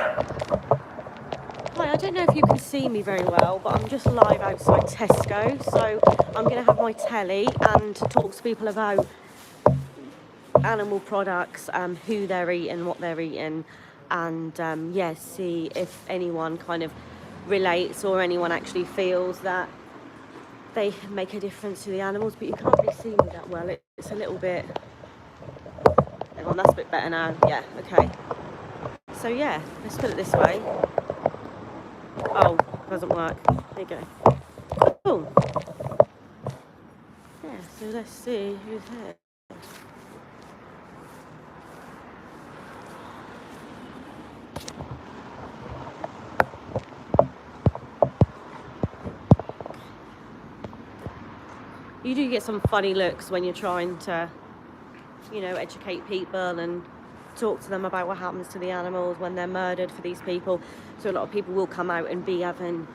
Hi, I don't know if you can see me very well, but I'm just live outside Tesco, so I'm going to have my telly and talk to people about animal products, who they're eating, what they're eating, and yeah, see if anyone kind of relates or anyone actually feels that they make a difference to the animals. But you can't really see me that well. It's a little bit... Hang on, that's a bit better now. Yeah, okay. So yeah, let's put it this way. Oh, doesn't work. There you go. Cool. Yeah, so let's see who's here. You do get some funny looks when you're trying to, you know, educate people and talk to them about what happens to the animals when they're murdered for these people. So a lot of people will come out and be having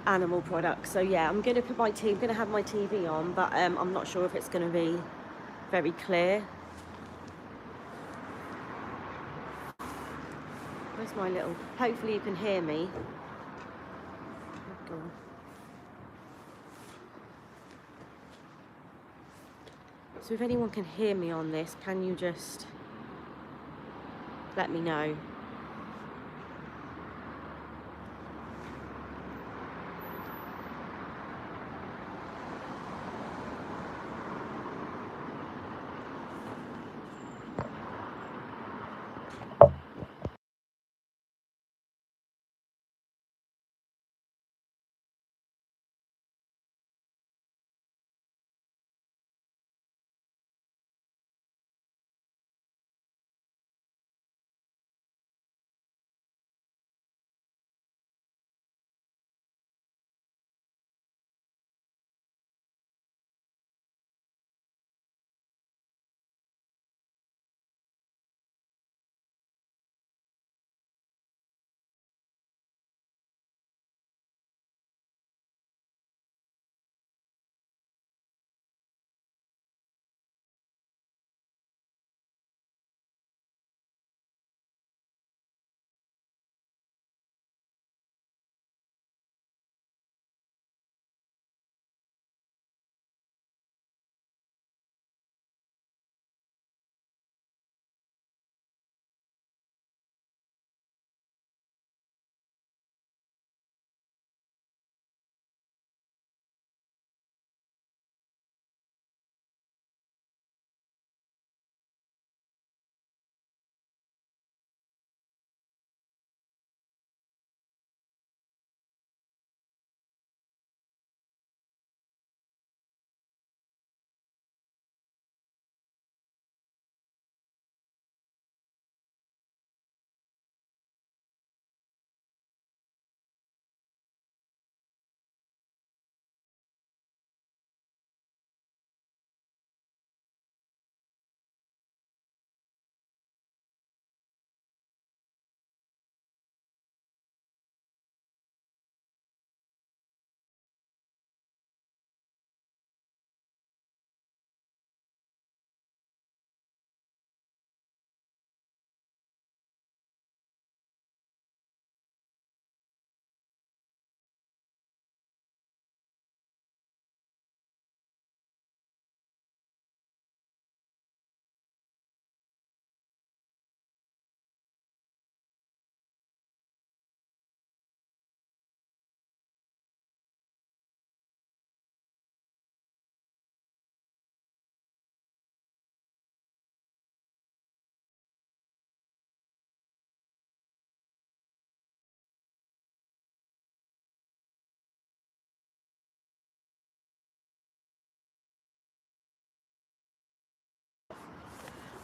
animal products. So yeah, I'm going to have my TV on, but I'm not sure if it's going to be very clear. Where's my little... Hopefully you can hear me. Oh, so if anyone can hear me on this, can you just let me know?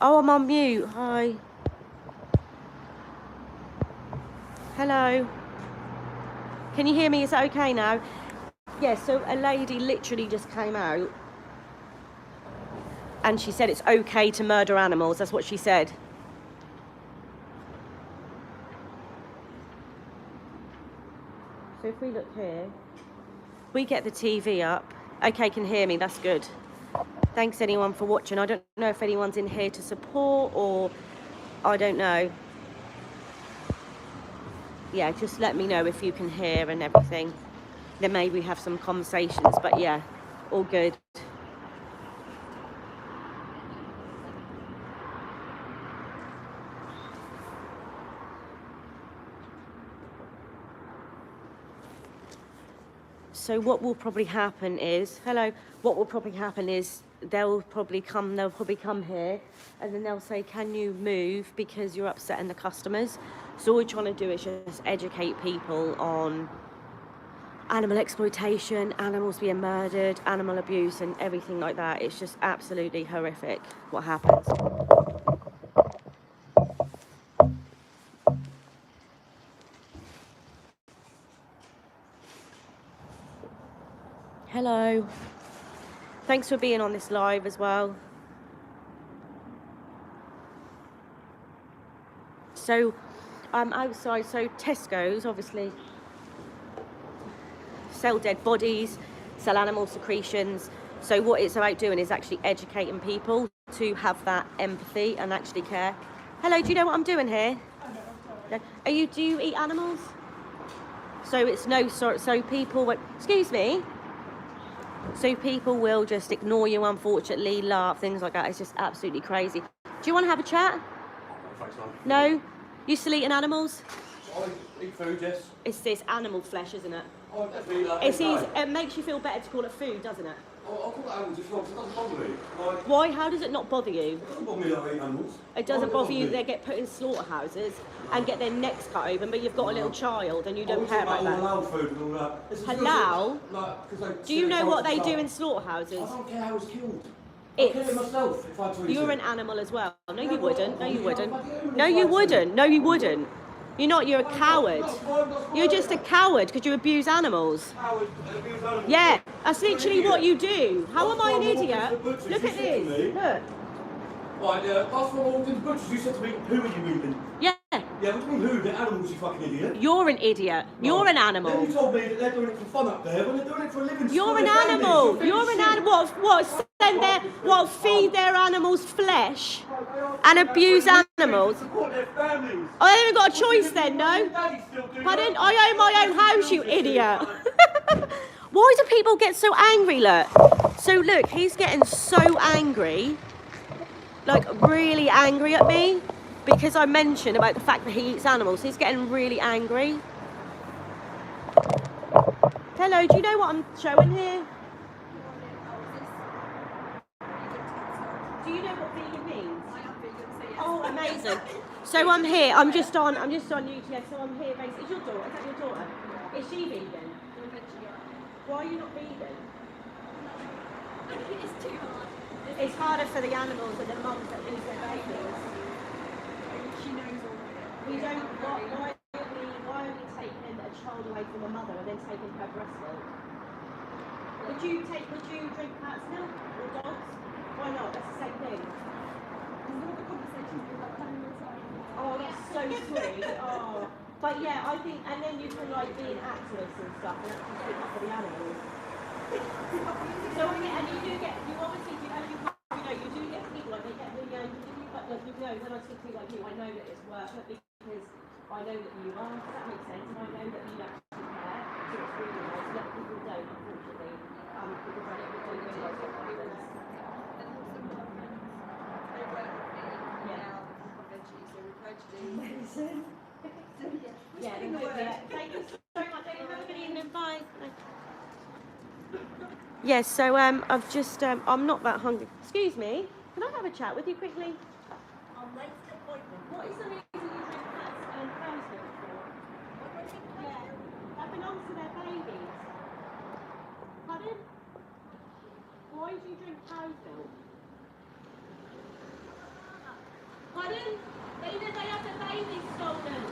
Oh, I'm on mute. Hi. Hello. Can you hear me? Is that okay now? Yeah, so a lady literally just came out and she said it's okay to murder animals. That's what she said. So if we look here, we get the TV up. Okay, can hear me. That's good. Thanks anyone for watching. I don't know if anyone's in here to support or I don't know. yeah, just let me know if you can hear and everything. Then maybe have some conversations, but yeah, all good. So what will probably happen is, what will probably happen is they'll probably come here and then they'll say, can you move because you're upsetting the customers? So all we're trying to do is just educate people on animal exploitation, animals being murdered, animal abuse and everything like that. It's just absolutely horrific what happens. Hello. Thanks for being on this live as well. So outside, so Tesco's obviously sell dead bodies, sell animal secretions. So what it's about doing is actually educating people to have that empathy and actually care. Hello, do you know what I'm doing here? No. Do you eat animals? So it's no sort, so people went, excuse me? So people will just ignore you, unfortunately, laugh, things like that. It's just absolutely crazy. Do you want to have a chat? No? You still eating animals? I eat food, yes. It's animal flesh, isn't it? Oh, definitely. It makes you feel better to call it food, doesn't it? I'll call it animals if you want, because it doesn't bother me. Like, Why? How does it not bother you? it doesn't bother me that I eat animals. It doesn't bother you they get put in slaughterhouses and get their necks cut open, but you've got a little child and you don't care about that. All halal food and all that. Halal? Like, do you know what they do in slaughterhouses? I don't care how it's killed. I'll kill it myself if I had to. You're an animal as well. No, you wouldn't. No, you wouldn't. No, you wouldn't. No, you wouldn't. You're not. You're a coward. You're just a coward because you abuse animals. Yeah, that's literally what you do. How am I an idiot? Look at this. Look. Right, last time I walked in the butchers, you said to me, who are you moving? Yeah. Yeah, what do you mean who? The animals, you fucking idiot. You're an idiot. You're an animal. Then you told me that they're doing it for fun up there, when they're doing it for a living. You're an animal. You're an animal. What? Feed their animals flesh and abuse animals. Support their families. I haven't got a choice then, no? Pardon? I own my own house, you idiot. Why do people get so angry, look? So look, he's getting so angry, like really angry at me, because I mentioned about the fact that he eats animals. He's getting really angry. Hello, do you know what I'm showing here? Do you know what vegan means? I am vegan, so yes. Oh, amazing. So I'm here, I'm just on YouTube, so I'm here basically. Is your daughter, is that your daughter? Is she vegan? Why are you not vegan? It's too hard. It's harder for the animals and the mums that lose their babies. She knows all of it. We don't, why are we taking a child away from a mother and then taking her breast milk? Would you drink cat's milk or dogs? Why not? That's the same thing. Oh, that's so sweet. Oh. But yeah, I think, and then you can like be an activist and stuff and actually speak up for the animals. So, and you do get, you obviously do, and you do get people like, they get the, when I speak to people like you, I know that it's worth it because I know that you are, does that make sense? And I know that you actually care, so it's really nice. But people don't, unfortunately, because I don't realise what happens. Amazing. Yeah, thank you so much. Have a good evening. Bye. Yes, so I've just I'm not that hungry. Excuse me, can I have a chat with you quickly? What is the reason you drink cats and cow's milk for? Yeah, that belongs to their babies. Pardon? Why do you drink cow's milk? Pardon? They have the babies stolen.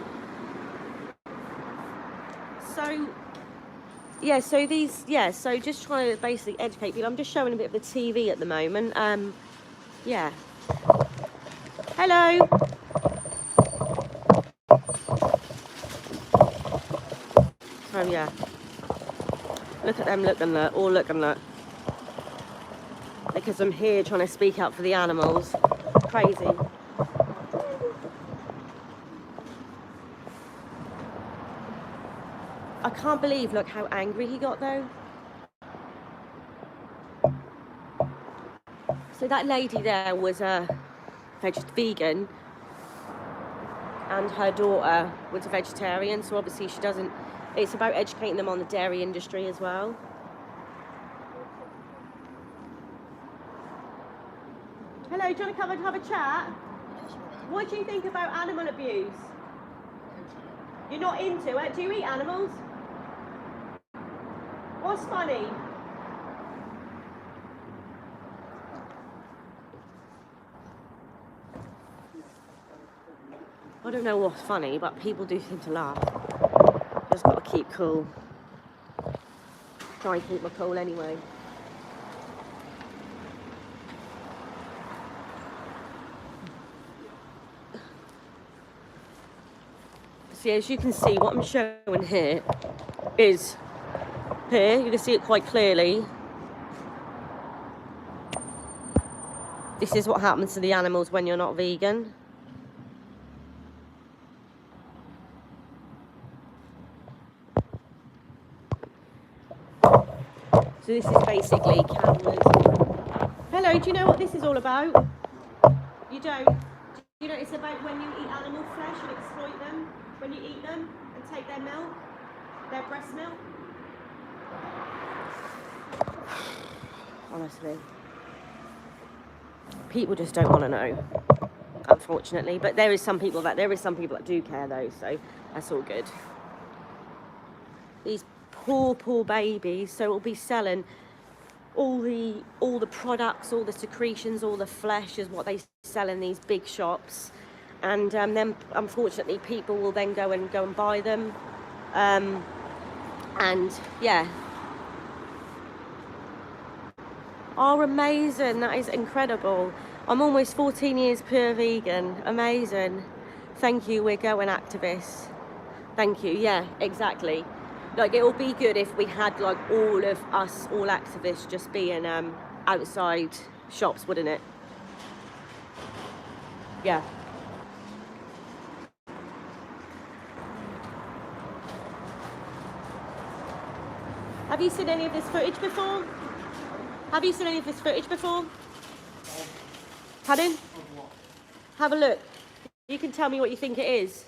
So, yeah, so just trying to basically educate people. I'm just showing a bit of the TV at the moment. Yeah. Hello. So, yeah. Look at them, look and look, all look and look. Because I'm here trying to speak out for the animals. Crazy. I can't believe, look how angry he got though. So that lady there was a vegan, and her daughter was a vegetarian, so obviously she doesn't, it's about educating them on the dairy industry as well. Hello, do you want to come and have a chat? What do you think about animal abuse? You're not into it? Do you eat animals? What's funny? I don't know what's funny, but people do seem to laugh. Just got to keep cool. Try and keep my cool anyway. See, as you can see, what I'm showing here is here. You can see it quite clearly. This is what happens to the animals when you're not vegan. So this is basically cameras. Hello, do you know what this is all about? You don't? Do you know it's about when you eat animal flesh and exploit them? When you eat them and take their milk? Their breast milk? Honestly. People just don't want to know, unfortunately. But there is some people that do care though, so that's all good. These poor babies, so it'll be selling all the products, all the secretions, all the flesh is what they sell in these big shops, and then unfortunately people will then go and buy them, and yeah. Oh, amazing, that is incredible. I'm almost 14 years pure vegan. Amazing. Thank you, We're Going activists. Thank you. Yeah, exactly. Like, it would be good if we had like all of us, all activists, just being outside shops, wouldn't it? Yeah. Have you seen any of this footage before? Have you seen any of this footage before? Pardon? Have a look. You can tell me what you think it is.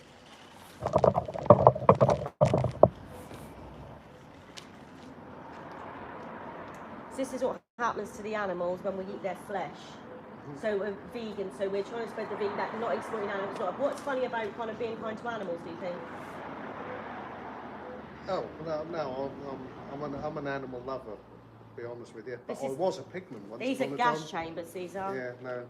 This is what happens to the animals when we eat their flesh. So we're vegan, so we're trying to spread the vegan, that not exploiting animals. What's funny about kind of being kind to animals, do you think? Oh, no, I'm an animal lover, to be honest with you. But I was a pigman once These upon are a gas time. chambers, these are. Yeah, no,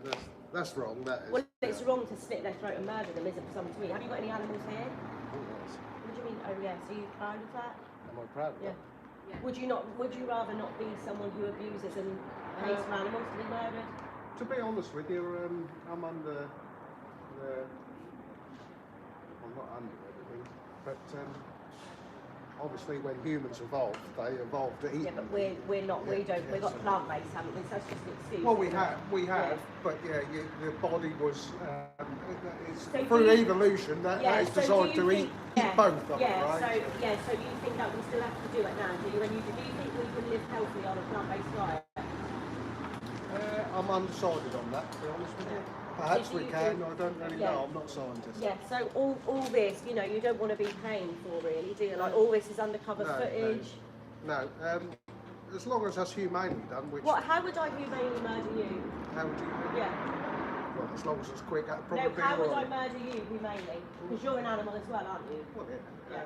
that's wrong, that is. Well, it's wrong to slit their throat and murder them, is it, for someone to eat? Have you got any animals here? Yes. What do you mean? Oh yeah, so you're proud of that? Am I proud of Yeah. that? Would you rather not be someone who abuses and pays for animals to be murdered? To be honest with you, I'm under the... I'm not under anything, but obviously when humans evolved, they evolved to eat. Yeah, but we're not. Yeah, We don't. yeah, We've got so- plant-based, haven't we? So that's just an excuse. Well, we isn't it? have, but yeah, your body was it's So through do you- evolution that is so designed do you to think- eat both of them, yeah, right? So you think that we still have to do it now? Do you? Do you think we can live healthily on a plant-based diet? I'm undecided on that, to be honest with you. Perhaps So do we you can. think- I don't really yeah. know. I'm not a scientist. Yeah. So all this, you don't want to be paying for, really, do you? Like all this is undercover No, footage. No, as long as that's humanely done, which How would I humanely murder you? how would you? Yeah. Well, as long as it's quick, that'd No, probably be how would all I right. murder you humanely? Because you're an animal as well, aren't you? Well, yeah.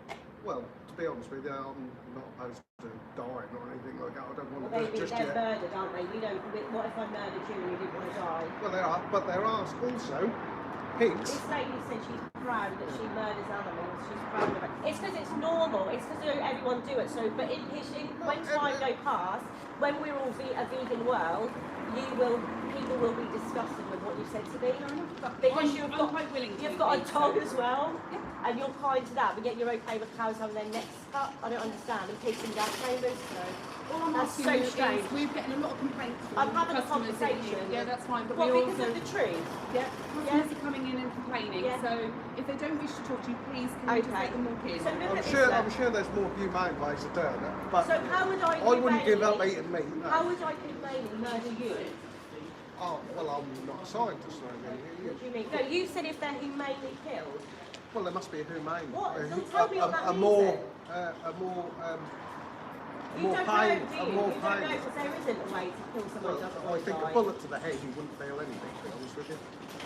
Yeah. Well, to be honest with you, I'm not opposed to dying or anything like that. I don't want to do it just They're yet. murdered, aren't they? What if I murdered you and you didn't want to die? Well, there are also pigs. This lady said she's proud that she murders animals. She's proud of it. It's because it's normal. It's because everyone do it. So, but when time go past, when we're all a vegan world, people will be disgusted with what you said to me. Because I'm quite willing to you've eat got a meat, dog so- as well. Yeah. And you're kind to that, but yet you're okay with cows having their necks cut? I don't understand. And pigs in gas chambers? All I'm That's asking so you strange. is, we're getting a lot of complaints from I'm having a customers in conversation. here. Yeah, that's fine, but Well, we because also... of the truth. Yeah, customers are coming in and complaining, Yeah. so if they don't wish to talk to you, please can you just Okay. let them walk in? So look I'm at sure, this I'm then. sure there's more humane ways of doing it, but So how would I I wouldn't give up humanely- eating meat. No. How would I humanely murder you? Oh, well, I'm not a scientist or anything. What do you mean? No, you said if they're humanely killed. Well, there must be a humane. What? A, Don't tell me what that a means more, then. a more, You more don't pain, know, do a you? more You don't know pain. because there isn't a way to kill someone Well, who doesn't I want to think a die. bullet to the head, you wouldn't feel anything, to be honest with you.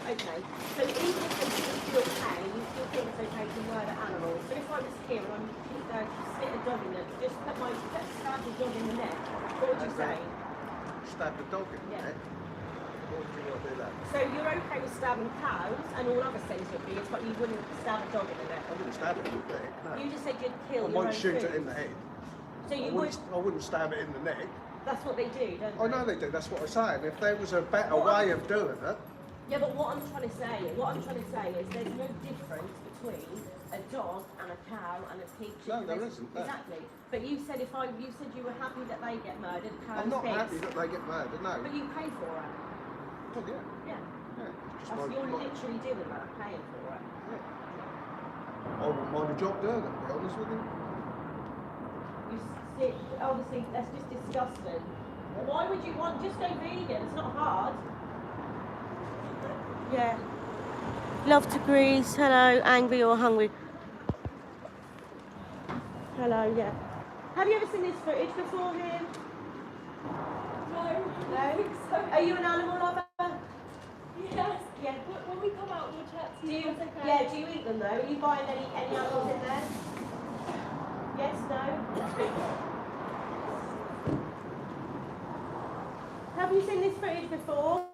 Okay, so even if they didn't feel pain, you still think it's okay to murder animals. So if I was here and I'm split a dog in it, just put my stab the dog in the neck, what would you say? Stab the dog in the Yeah. neck. Why would you want to do that? So you're okay with stabbing cows and all other sentient beings, but you wouldn't stab a dog in the neck. I wouldn't stab it in the neck, no. You just said you'd I kill your might own shoot food. it in the head. So you would. I wouldn't stab it in the neck. That's what they do, don't they? I know they do, that's what I'm saying. If there was a better What? way of doing it, Yeah, but what I'm trying to say is there's no difference between a dog and a cow and a pig. No, there There's- isn't, no. Exactly. But you said you said you were happy that they get murdered, cows, I'm not pigs. happy that they get murdered, no. But you pay for it. Well, yeah, Yeah. yeah. Just That's, my, you're my, literally doing that, paying for it. yeah. I wouldn't mind a job doing it, to be honest with you. You sit, obviously, that's just disgusting. Why would you want, just go vegan, it's not hard. Yeah. Love to Greece, hello, angry or hungry. Hello, yeah. Have you ever seen this footage before here? No, No? I think so. Are you an animal lover? Yes. Yeah. When we come out, we'll chat to Do you. you, That's okay. yeah, do you eat them though? Are you buying any animals in there? Yes, no? Have you seen this footage before?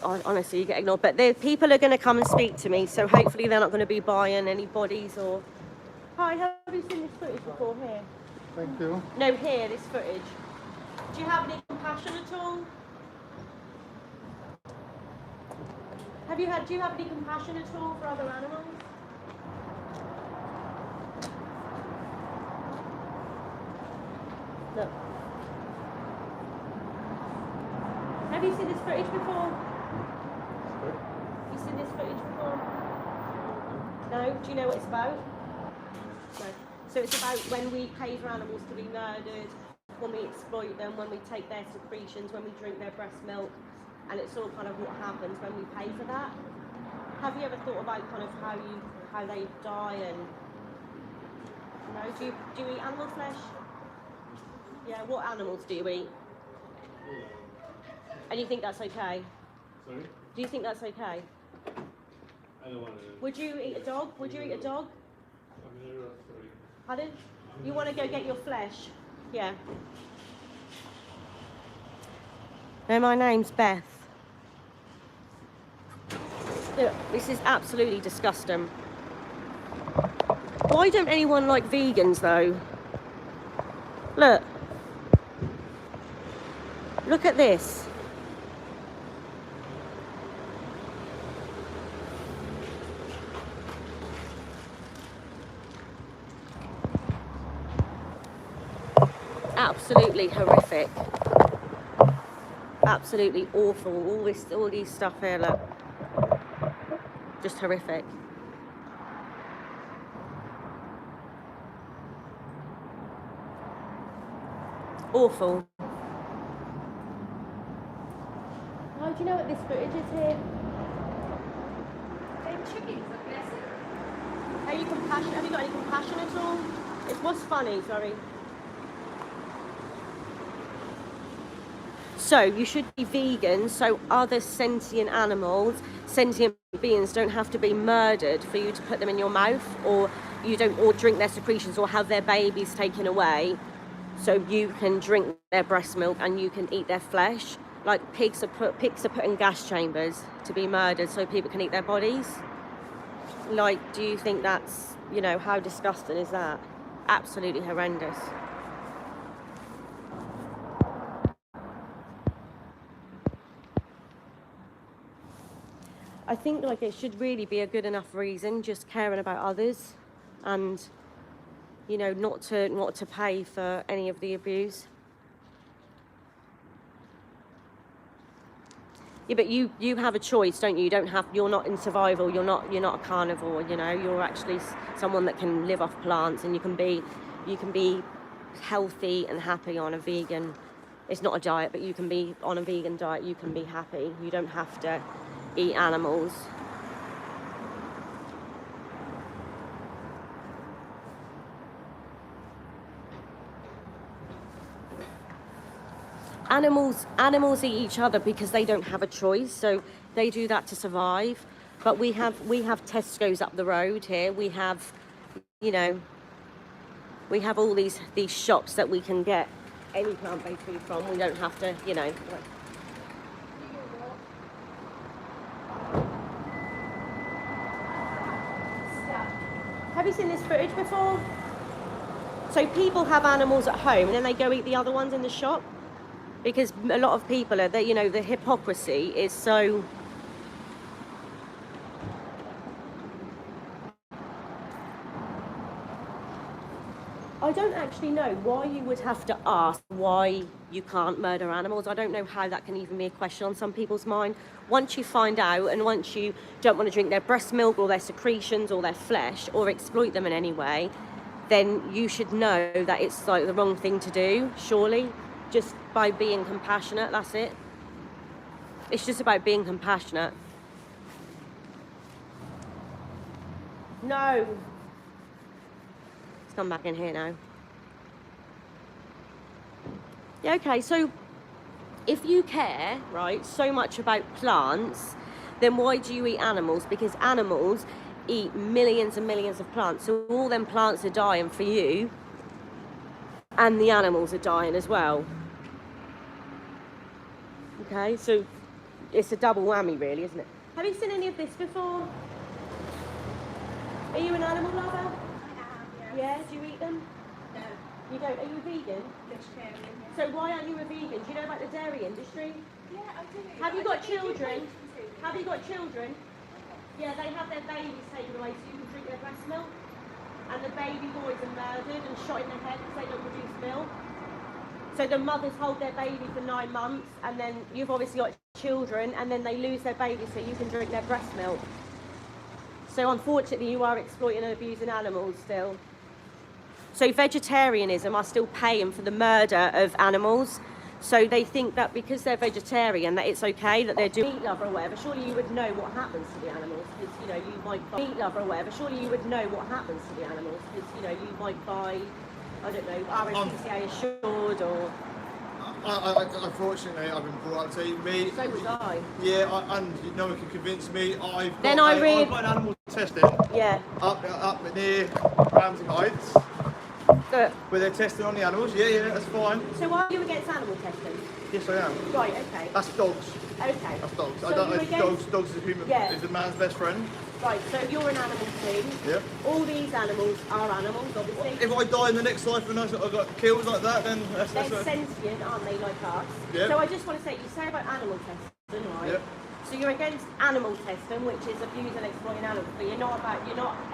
Honestly, you get ignored. But people are going to come and speak to me, so hopefully they're not going to be buying any bodies or... Hi, have you seen this footage before here? Thank you. No, here, this footage. Do you have any compassion at all? Do you have any compassion at all for other animals? Look. Have you seen this footage before? You seen this footage before? No? Do you know what it's about? No. So it's about when we pay for animals to be murdered, when we exploit them, when we take their secretions, when we drink their breast milk, and it's all kind of what happens when we pay for that. Have you ever thought about kind of how they die and do you eat animal flesh? Yeah, what animals do you eat? And you think that's okay? Sorry? Do you think that's okay? I don't want to. Would you eat a dog? Would you eat a dog? I'm never sorry. Pardon? You want to go get your flesh? Yeah. No, my name's Beth. Look, this is absolutely disgusting. Why don't anyone like vegans though? Look. Look at this. Absolutely horrific. Absolutely awful. All these stuff here, look. Just horrific. Awful. How do you know what this footage is here? They're chickens, I guess. Are you compassionate? Have you got any compassion at all? It was funny, sorry. So you should be vegan so other sentient animals, sentient beings don't have to be murdered for you to put them in your mouth, or you don't, or drink their secretions or have their babies taken away so you can drink their breast milk and you can eat their flesh. Like pigs are put in gas chambers to be murdered so people can eat their bodies. Like, do you think that's, how disgusting is that? Absolutely horrendous. I think like it should really be a good enough reason, just caring about others, and you know, not to pay for any of the abuse. Yeah, but you have a choice, don't you? You don't have. You're not in survival. You're not a carnivore. You know, you're actually someone that can live off plants, and you can be healthy and happy on a vegan. It's not a diet, but you can be on a vegan diet. You can be happy. You don't have to eat animals. Animals eat each other because they don't have a choice, so they do that to survive. But we have Tesco's up the road here. We have, you know, we have all these shops that we can get any plant-based food from. We don't have to, you know. Have you seen this footage before? So people have animals at home and then they go eat the other ones in the shop. Because a lot of people are, that, you know, the hypocrisy is so. I don't actually know why you would have to ask why you can't murder animals. I don't know how that can even be a question on some people's mind. Once you find out, and once you don't want to drink their breast milk or their secretions or their flesh or exploit them in any way, then you should know that it's like the wrong thing to do, surely. Just by being compassionate, that's it. It's just about being compassionate. No. Let's come back in here now. Yeah, okay, so if you care, right, so much about plants, then why do you eat animals? Because animals eat millions and millions of plants. So all them plants are dying for you, and the animals are dying as well. Okay, so it's a double whammy really, isn't it? Have you seen any of this before? Are you an animal lover? I am, yeah. Yeah, do you eat them? No, You don't? Are you vegan? vegetarian. Yeah. So why aren't you a vegan? Do you know about the dairy industry? Yeah, I do. Have you I got do children? protein too. Have you got children? Yeah, they have their babies taken away so you can drink their breast milk. And the baby boys are murdered and shot in the head because they don't produce milk. So the mothers hold their baby for 9 months, and then you've obviously got children, and then they lose their baby so you can drink their breast milk. So unfortunately you are exploiting and abusing animals still. So vegetarianism are still paying for the murder of animals. So they think that because they're vegetarian that it's okay that they're doing meat lover or whatever. Surely you would know what happens to the animals, because you know you might buy meat lover or whatever. Surely you would know what happens to the animals, because you know you might buy, I don't know, RSPCA assured or. Unfortunately, I've been brought up to eat meat. So was I. Yeah, and no one can convince me. I've Then got I read- I've got an animal testing Yeah. up near Ramsey Heights, Good. where they're testing on the animals. Yeah, that's fine. So why are you against animal testing? Yes, I am. Right. Okay. That's dogs. Okay. That's dogs. So I don't you're know. against- Dogs is a human. Yeah. Is a man's best friend. Right. So you're an animal too. Yeah. All these animals are animals, obviously. If I die in the next life and I got killed like that, then that's They're sentient, aren't they, like us? Yeah. So I just want to say, you say about animal testing, right? Yep. So you're against animal testing, which is abusing and exploiting animals, but you're not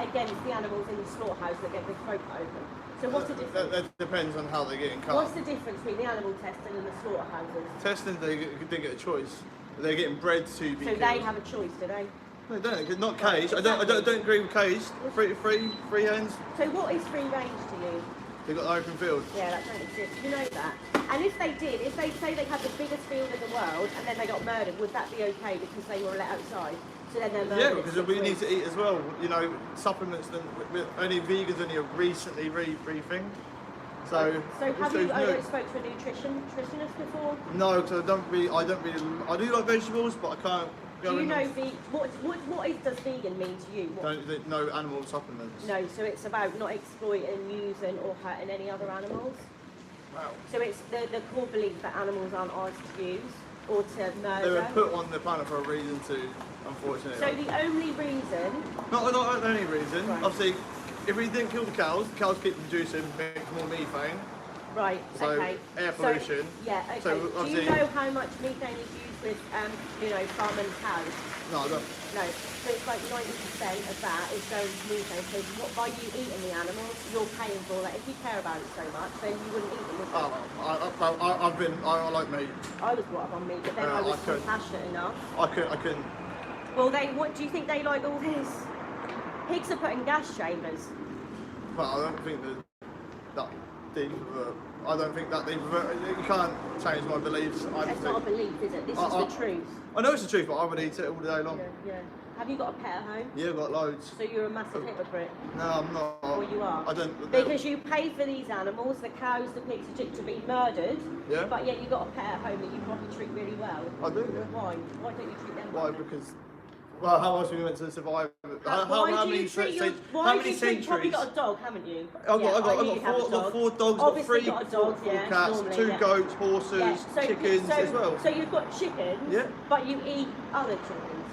against the animals in the slaughterhouse that get their throat cut open. So what's the difference? That depends on how they're getting cut. What's the difference between the animal testing and the slaughterhouses? Testing, they didn't get a choice. They're getting bred to be So killed. they have a choice, do they? No, they don't. Not caged. I don't agree with caged. Free hands. So what is free range to you? They've got open field. Yeah, that don't exist. You know that. And if they did, if they say they had the biggest field in the world and then they got murdered, would that be okay because they were let outside? So then they're murdered. Yeah, in because 6 we need weeks. to eat as well. You know, supplements. Only vegans only recently thing. So have you spoke to a nutritionist before? No, because I don't really. I do like vegetables, but I can't go Do you in know them. does vegan mean to you? No animal supplements. No, so it's about not exploiting, using or hurting any other animals. Wow. So it's the core belief that animals aren't ours to use or to They murder. were put on the planet for a reason too, unfortunately. So the only reason, Not the only reason. Right. Obviously, if we didn't kill the cows keep producing, make more methane. right? So, okay. air pollution. So, yeah. Okay. So, Do you obviously- know how much methane is used with farming cows? No, I don't. No, so it's like 90% of that is going to methane. So what, by you eating the animals, you're paying for that. If you care about it so much, then you wouldn't eat them, would you? I like meat. I was brought up on meat, but then I was I couldn't. compassionate enough. I couldn't. Well, what do you think they like all this? Pigs are put in gas chambers. Well, I don't think that deep of a. I don't think that deep of a. You can't change my beliefs. That's not a belief, is it? This is the truth. I know it's the truth, but I would eat it all day long. Yeah. Have you got a pet at home? Yeah, I've got loads. So you're a massive hypocrite. No, I'm not. Or you are? I don't. Because you pay for these animals, the cows, the pigs, to be murdered. Yeah. But yet you've got a pet at home that you probably treat really well. I do, yeah. Why? Why don't you treat them Why? well? Because. Well, how else are we meant to survive? How many centuries? You've probably got a dog, haven't you? I've got 4 dogs, Obviously got 3 got a dog, four yeah, cats, normally, 2 yeah. goats, horses, Yeah, chickens as well. So you've got chickens, Yeah. but you eat other chickens.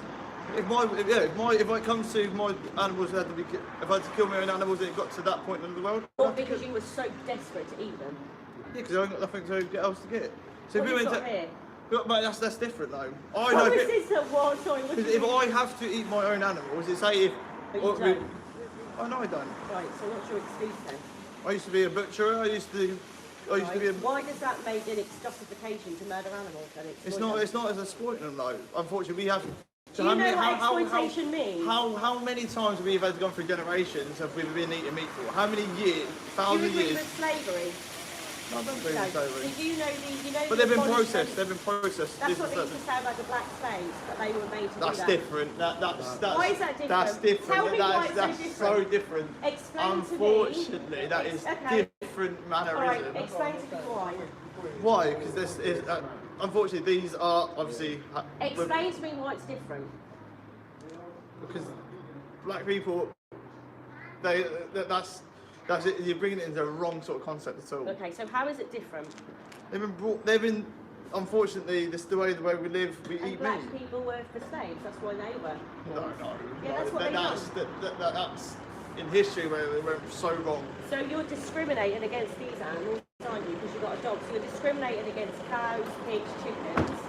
If it comes to my animals, if I had to kill my own animals, and it got to that point in the world. Or because you were so desperate to eat them. Yeah, because I ain't got nothing else to get. So What if we you've went got to, here? but that's different though. I Oh, know this is a what? Sorry, what do if you I mean? have to eat my own animals, it's say if. But you don't. Oh no, I don't. Right, so what's your excuse then? I used to be a butcher. I used to be a. Why does that make it justification to murder animals and exploit It's them? not as exploiting them though. Unfortunately, we have. Do you know what exploitation means? How many times have we had to go through generations have we been eating meat for? How many years? Do Thousand you agree years? with slavery? No, I don't believe No. in slavery. So you know But they've been the processed. They've been processed. That's This what is they used to say about the black slaves, that they were made to That's do that. different. That's Why is that different? That's different. Tell me why it's so that's so different. different. Explain to me. Unfortunately, that is Okay. different Alright, mannerism. explain to me why. Why? Because this is unfortunately these are obviously Explain to me why it's different. because black people that's it. You're bringing it into the wrong sort of concept at all. Okay, so how is it different? They've been unfortunately this is the way we live. We And eat black meat. people were for slaves, that's why they were. No. Yeah, that's what they that's in history where they went so wrong. So you're discriminating against these animals, aren't you? Because you've got a dog. So you're discriminating against cows, pigs, chickens.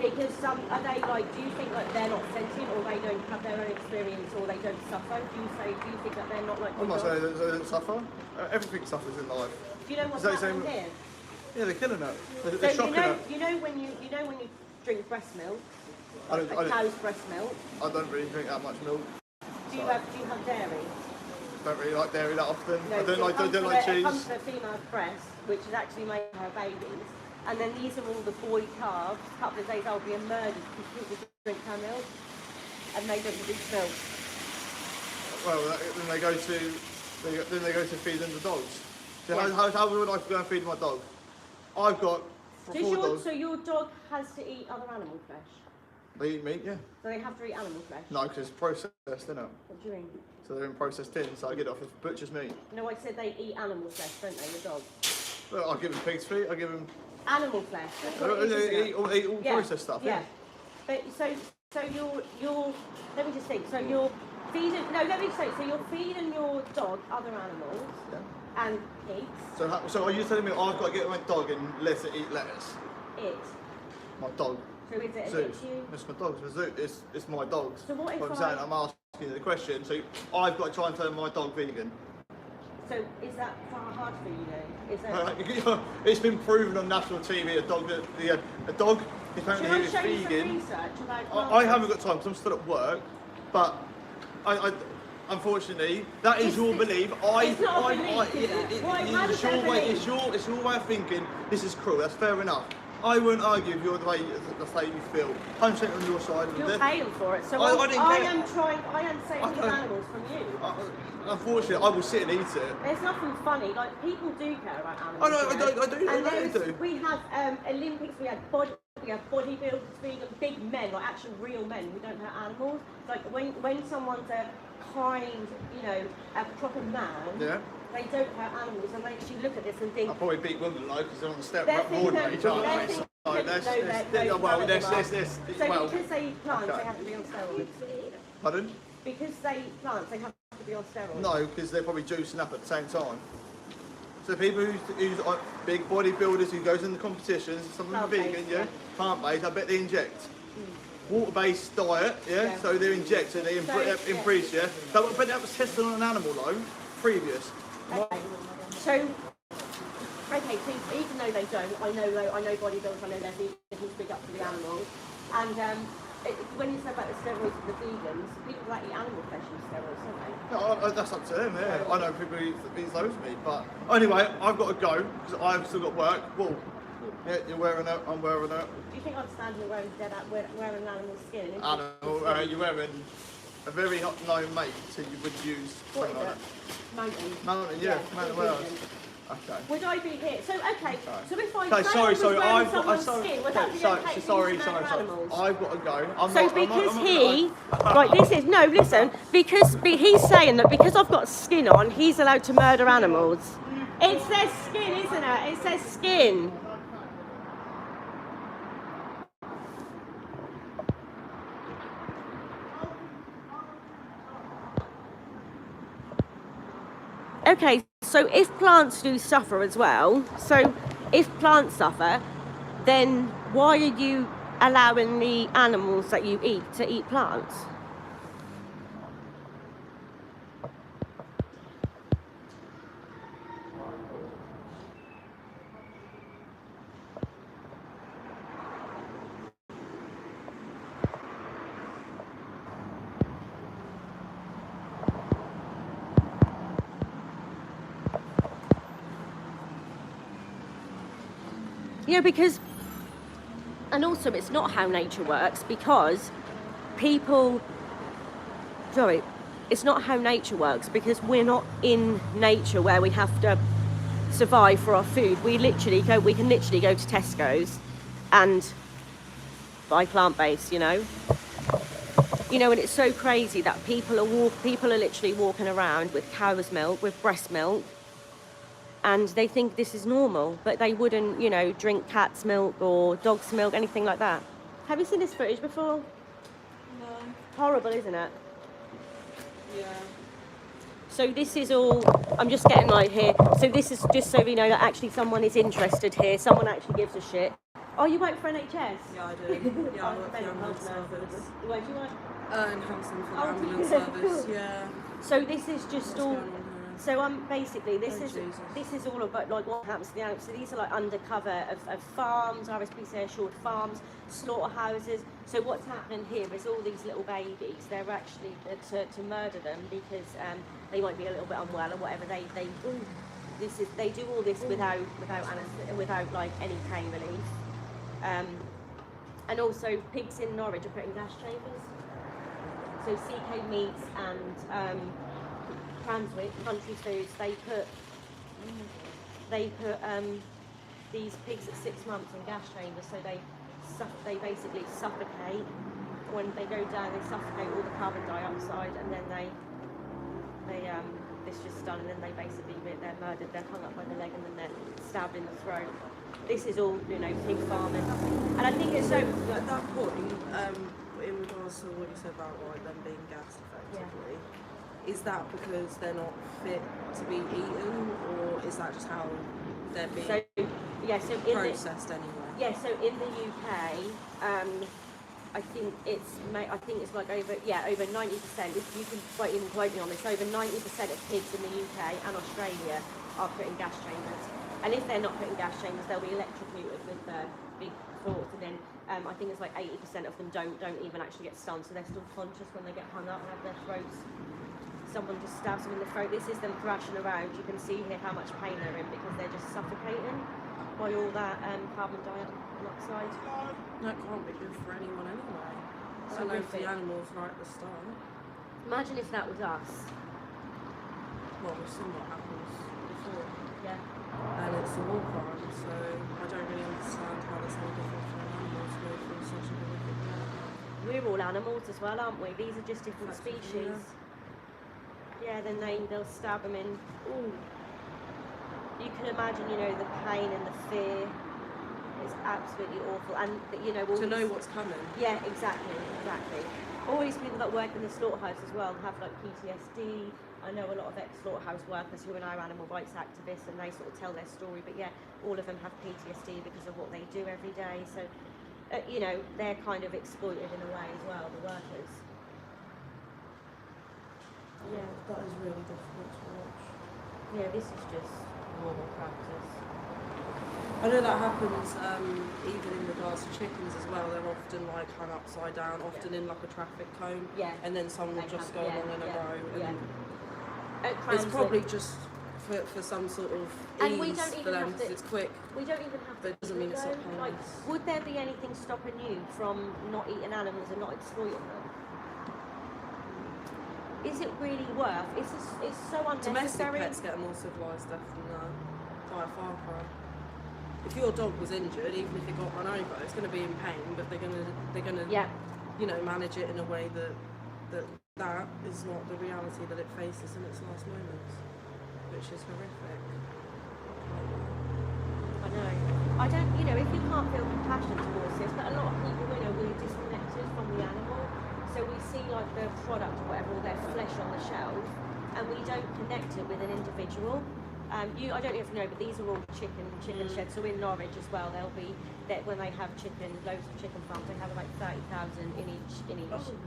Because are they like? Do you think that they're not sentient, or they don't have their own experience, or they don't suffer? Do you think that they're not like? I'm your not dog? saying they don't suffer. Everything suffers in life. Do you know what's Is that happening same- here? Yeah, they're killing it. They're So shocking it. you know when you drink breast milk, I don't- I don't- cow's breast milk. I don't really drink that much milk. Do you have dairy? Don't really like dairy that often. No, I don't so like it cheese. comes from a female's breast, which is actually made by her babies. And then these are all the boy calves, a couple of days old, being murdered because people drink her milk. And they don't produce milk. Well, then they go to feed them the dogs. So Yeah. how would I go and feed my dog? I've got four dogs. So your dog has to eat other animal flesh? They eat meat, yeah. So they have to eat animal flesh? No, because it's processed, isn't it? What do you mean? So they're in processed tins, so I get it off of butcher's meat. No, I said they eat animal flesh, don't they, your dog? Well, I give them pig's feet, I give them... Animal flesh, that's what it is, isn't They it? eat all processed stuff, yeah. But so you're let me just think. So you're feeding let me say. So you're feeding your dog other animals Yeah. and pigs. So are you telling me I've got to get my dog and let it eat lettuce? It. My dog. So is it Zeus. against you? It's my dog. It's my dogs. So what if I'm saying, I'm asking you the question. So I've got to try and turn my dog vegan. So is that far hard for you then? Is that? It's been proven on national TV. A dog Should apparently I is show you some vegan. research about? I haven't got time because I'm still at work, but I unfortunately that is your belief. It's not a belief, is it? Why- how is It's that a your way. belief? It's your way of thinking. This is cruel. That's fair enough. I wouldn't argue if you're the way you feel. 100% on your side. of You're the- paying for it. So I didn't I pay- am saving these don't- animals from you. Unfortunately, I will sit and eat it. There's nothing funny. Like people do care about animals. I know, you know? I do, And I there do. we have Olympics. We have bodybuilders, vegan, big men, like actual real men who don't hurt animals. Like when someone's a kind, a proper man. Yeah. They don't hurt animals, and they actually look at this and think. I'll probably beat Wimbledon though because they're on the step They're Broadway, thinking- each other. they're mate. thinking- So no, that's none of them are. So well. because they eat plants, okay. they have to be on steroids. Pardon? Because they eat plants, they have to be on steroids. No, because they're probably juicing up at the same time. So people who's big bodybuilders who goes in the competitions, some of them are Plant-based, vegan, yeah, yeah. plant-based, I bet they inject. water-based diet, yeah? So they're injected, they increase, yeah? But that was tested on an animal though, previous. Okay. So, okay, so even though they don't, I know bodybuilders, I know they're vegan, who speak up for the animals. And when you said about the steroids for the vegans, people that eat animal flesh use steroids, don't they? No, that's up to them, yeah. I know people who eat those meat, but anyway, I've got to go because I've still got work. Well, yeah, you're wearing it, I'm wearing it. Do you think I'm standing wearing an animal skin? You're wearing a very hot known mate, so you would use What something is like it? that. Mountain. Mountain, yeah, Mountain vegan. Wales. Okay. Would I be here? So okay. So if I Okay, sorry, wearing I've someone's got, skin, would that be sorry, okay? sorry, for sorry, animals? I've got to go. I'm So not, because I'm not, he, right, this is, no, listen, because he's saying that because I've got skin on, he's allowed to murder animals. It says skin, isn't it? It says skin. Okay, so if plants do suffer as well, so if plants suffer, then why are you allowing the animals that you eat to eat plants? Yeah, because, and also it's not how nature works because it's not how nature works because we're not in nature where we have to survive for our food. We can literally go to Tesco's and buy plant-based, you know, and it's so crazy that people are literally walking around with cow's milk, with breast milk, and they think this is normal, but they wouldn't, drink cat's milk or dog's milk, anything like that. Have you seen this footage before? No. Horrible, isn't it? Yeah. So this is all, I'm just getting right here. So this is just so we know that actually someone is interested here. Someone actually gives a shit. Oh, you work for NHS? Yeah, I do. Yeah, I work for the ambulance service. Where do you work? In Hamilton for the Oh, ambulance yeah. service. Yeah. So this is just What's all. going on here? So basically this Oh, is Jesus. all about like what happens to the animals. So these are like undercover of farms, RSPCA assured farms, slaughterhouses. So what's happening here is all these little babies. They're actually to murder them because they might be a little bit unwell or whatever. They do all this without like any pain relief. And also pigs in Norwich are put in gas chambers. So CK Meats and Cranswick, Country Foods, they put these pigs at 6 months in gas chambers, so they basically suffocate. When they go down, they suffocate all the carbon dioxide, and then this just done, and then they're murdered. They're hung up by the leg, and then they're stabbed in the throat. This is all pig farming, and I think it's so. At that point, in regards to what you said about like them being gassed effectively, is that because they're not fit to be eaten, or is that just how they're being processed anyway? Yeah, so in the UK, I think it's like over 90%. If you can even quote me on this, over 90% of pigs in the UK and Australia are put in gas chambers. And if they're not put in gas chambers, they'll be electrocuted with big thoughts, and then I think it's like 80% of them don't even actually get stunned, so they're still conscious when they get hung up and have their throats. Someone just stabs them in the throat. This is them thrashing around. You can see here how much pain they're in because they're just suffocating by all that carbon dioxide. That can't be good for anyone anyway. So no for the animals right at the start. Imagine if that was us. Well, we've seen what happens before. Yeah. And it's a war crime, so I don't really understand how that's any different for an animal to go through such a horrific death. We're all animals as well, aren't we? These are just different Effectively, species. Yeah, then they'll stab them in. Ooh. You can imagine, the pain and the fear. It's absolutely awful, and all To know these- what's coming. Yeah, exactly. All these people that work in the slaughterhouse as well have like PTSD. I know a lot of ex-slaughterhouse workers who are now animal rights activists, and they sort of tell their story. But yeah, all of them have PTSD because of what they do every day. So you know, they're kind of exploited in a way as well, the workers. Yeah, That is really difficult to watch. yeah, this is just normal practice. I know that happens even in regards to chickens as well. They're often like hung upside down, often in like a traffic cone. Yeah. And then someone will They just have- go yeah, along in a yeah, row. yeah. And At it's Cramston- probably just for some sort of And we ease don't for even them have because to- it's quick. We don't even have But to it doesn't mean it's not though. Like, painless. would there be anything stopping you from not eating animals and not exploiting them? Is it really worth? It's so Domestic unnecessary. pets get a more civilised death than that. By a far cry. If your dog was injured, even if it got run over, it's going to be in pain, but they're going to Yeah. you know, manage it in a way that is not the reality that it faces in its last moments, which is horrific. I know. I don't, you know, if you can't feel compassion towards this, but a lot of people, you know, we're disconnected from the animal. So we see like the product or whatever, or their flesh on the shelf, and we don't connect it with an individual. I don't know if you know, but these are all chicken sheds. So in Norwich as well, they'll be that when they have chicken, loads of chicken farms, they have about 30,000 in each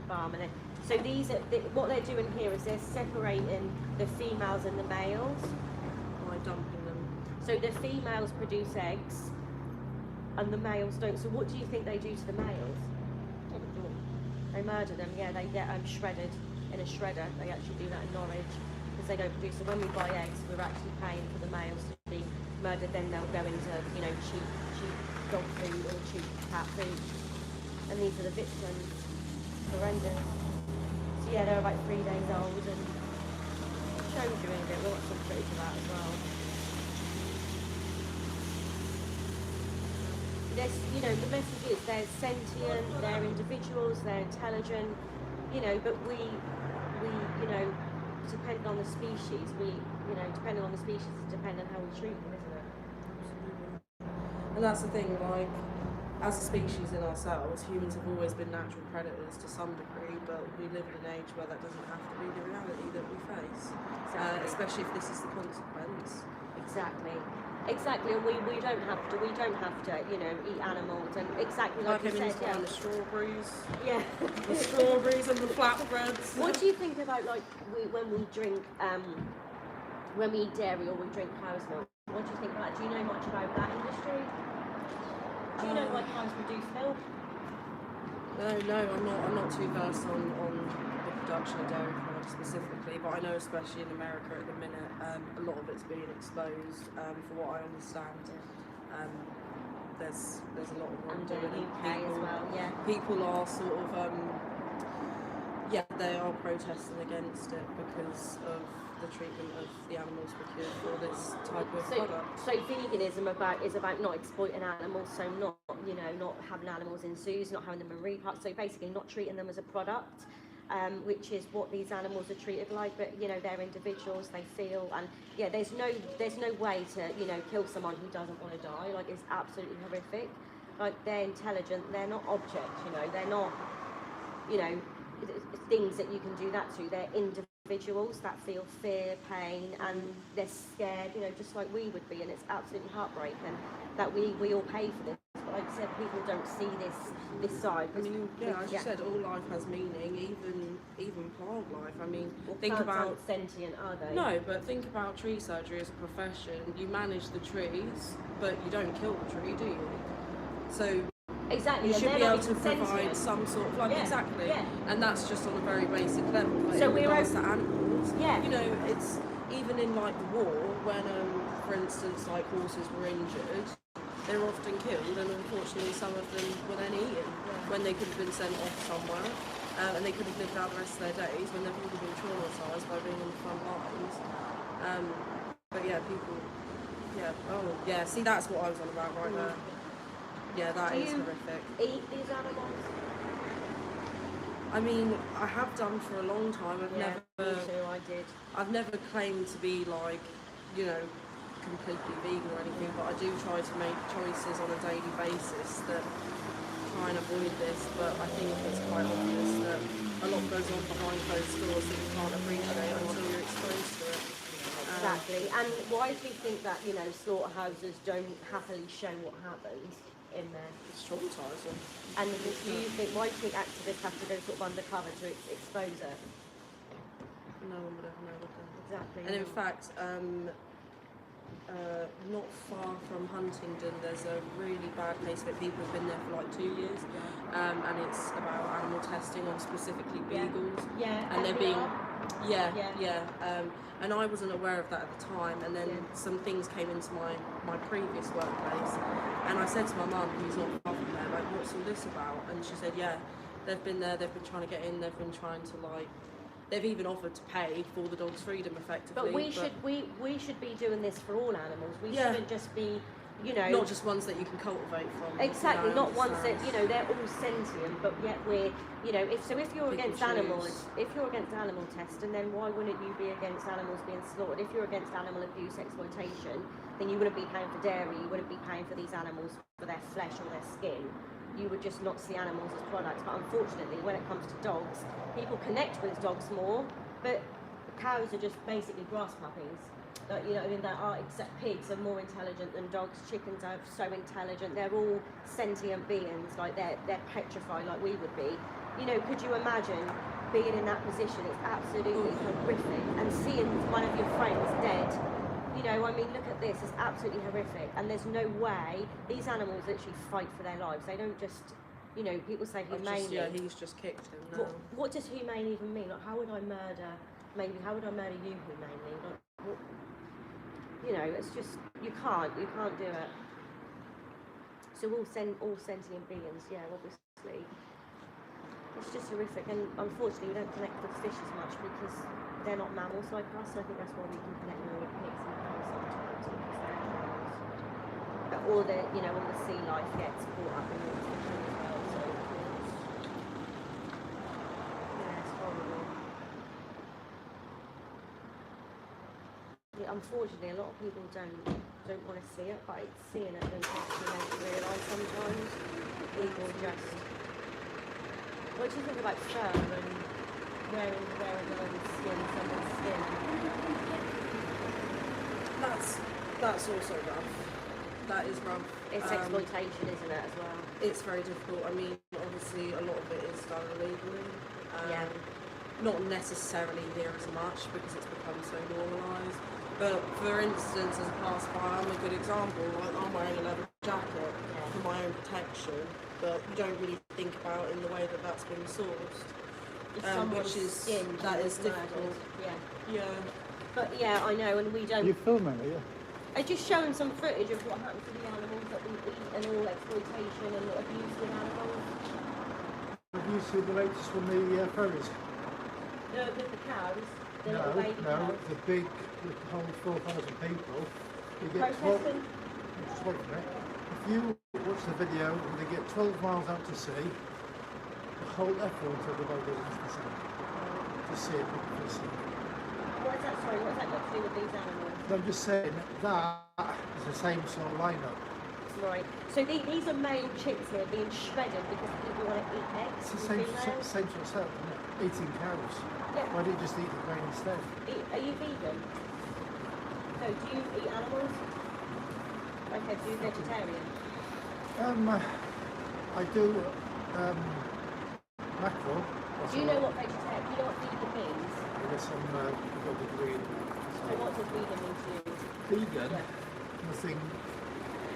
farm, and then, so these are what they're doing here is they're separating the females and the males. By dumping them. So the females produce eggs, and the males don't. So what do you think they do to the males? They murder them. Yeah, they get shredded in a shredder. They actually do that in Norwich because they don't produce. So when we buy eggs, we're actually paying for the males to be murdered. Then they'll go into, you know, cheap dog food or cheap cat food. And these are the victims. Horrendous. So yeah, they're about 3 days old, and shows you in a bit. We'll watch some footage of that as well. There's, you know, the message is they're sentient, they're individuals, they're intelligent, you know, but we, you know, depending on the species, depending on the species, it's dependent on how we treat them, isn't it? And that's the thing, like, as a species in ourselves, humans have always been natural predators to some degree, but we live in an age where that doesn't have to be the reality that we face, especially if this is the consequence. Exactly, and we don't have to, you know, eat animals, and exactly like you I mean, said, yeah. the strawberries, Yeah. the strawberries and the flatbreads. What do you think about like when we drink, when we eat dairy or we drink cow's milk? What do you think about? Do you know much about that industry? Do you know why cows produce milk? No, I'm not too versed on the production of dairy products specifically, but I know especially in America at the minute, a lot of it's being exposed. From what I understand, there's a lot of And wrongdoing. the UK as well, yeah. People are sort of they are protesting against it because of the treatment of the animals procured for this type of product. So veganism is about not exploiting animals, so not having animals in zoos, not having them in marine parks, so basically not treating them as a product, which is what these animals are treated like. But you know, they're individuals, they feel, and yeah, there's no way to, you know, kill someone who doesn't want to die. Like, it's absolutely horrific. Like, they're intelligent, they're not objects, you know, they're not, you know, things that you can do that to. They're individuals that feel fear, pain, and they're scared, you know, just like we would be, and it's absolutely heartbreaking that we all pay for this. But like I said, people don't see this side. I mean, yeah, as you said, all life has meaning, even plant life. I mean, think plants about aren't sentient, are they? no, but think about tree surgery as a profession. You manage the trees, but you don't kill the tree, do you? So Exactly. you and should they're be not able to even provide sentient. some sort of Yeah, exactly, yeah. and that's just on a very basic level. But So in we're regards to animals, Yeah. you know, it's even in like the war when, for instance, like horses were injured, they were often killed, and unfortunately some of them were then eaten when they could have been sent off somewhere, and they could have lived out the rest of their days when they've already been traumatised by being on the front lines. But yeah, people, see, that's what I was on about right there. Yeah, that Do is you horrific. eat these animals? I mean, I have done for a long time. Me too, I did. I've never claimed to be like, you know, completely vegan or anything, but I do try to make choices on a daily basis that try and avoid this. But I think it's quite obvious that a lot goes on behind closed doors that you can't appreciate until you're exposed to it. Exactly. And why do you think that, you know, slaughterhouses don't happily show what happens? in there? It's traumatising. And do you think, why do you think activists have to go sort of undercover to expose it? No one would ever know, would they? Exactly. And in fact, not far from Huntingdon, there's a really bad case of it. People have been there for like 2 years, and it's about animal testing on specifically beagles. Yeah. And they're being, Yeah. and I wasn't aware of that at the time. And then some things came into my previous workplace, and I said to my mum, who's not far from there, like, what's all this about? And she said, yeah, they've been there. They've been trying to get in. They've been trying to like. They've even offered to pay for the dog's freedom, effectively. But we should be doing this for all animals. We shouldn't just be, not just ones that you can cultivate from. Exactly, you know, not ones so- that they're all sentient, but yet we're if you're Pick against and animals, choose. if you're against animal testing, then why wouldn't you be against animals being slaughtered? If you're against animal abuse, exploitation, then you wouldn't be paying for dairy. You wouldn't be paying for these animals for their flesh or their skin. You would just not see animals as products. But unfortunately, when it comes to dogs, people connect with dogs more. But cows are just basically grass puppies. Like, that are, except pigs are more intelligent than dogs. Chickens are so intelligent. They're all sentient beings. Like they're petrified, like we would be. Could you imagine being in that position? It's absolutely horrific. And seeing one of your friends dead. Look at this. It's absolutely horrific. And there's no way these animals literally fight for their lives. They don't just. People say humanely. He's just kicked him now. What does humane even mean? Like, how would I murder? Maybe how would I murder you humanely? Like, what, it's just you can't do it. So all sentient beings, obviously. It's just horrific, and unfortunately we don't connect with fish as much because they're not mammals like us. So I think that's why we can connect more with pigs and cows sometimes because they're mammals. But all the all the sea life gets caught up in all the fish as well. So it's horrible. Yeah, unfortunately, a lot of people don't want to see it, but it's seeing it doesn't actually make you realise sometimes. People just. What do you think about fur and wearing their own skin, someone's skin? That's also rough. That is rough. It's exploitation, isn't it, as well? It's very difficult. Obviously, a lot of it is done illegally. Yeah. Not necessarily here as much because it's become so normalised. But for instance, as a passerby, I'm a good example. Like, I'm wearing a leather jacket for my own protection, but you don't really think about it in the way that that's been sourced. Which is skin that was is difficult. murdered. Yeah. But I know, and we don't. You're filming it, yeah? I'm just showing some footage of what happens to the animals that we eat and all exploitation and abuse of animals. Have you seen the latest from the ferries? The cows, the little baby No, cows. the big, with the whole 4,000 people. You get 12, Protesting? just wait a minute. If you watch the video, and they get 12 miles out to sea, the whole effort of the boat is the same. To see it, not to see it. What's that got to do with these animals? I'm just saying that is the same sort of lineup. Right. So these are male chicks here being shredded because people want to eat eggs. It's the from same, females. same sort of setup, isn't it? Eating cows. Yeah. Why don't you just eat the grain instead? Are you vegan? So do you eat animals? Okay, so you're vegetarian. I do mackerel. Do you know what vegetarian? Do you know what vegan means? I guess I'm got a degree in that. So what does vegan mean to you? Vegan, Yeah. nothing,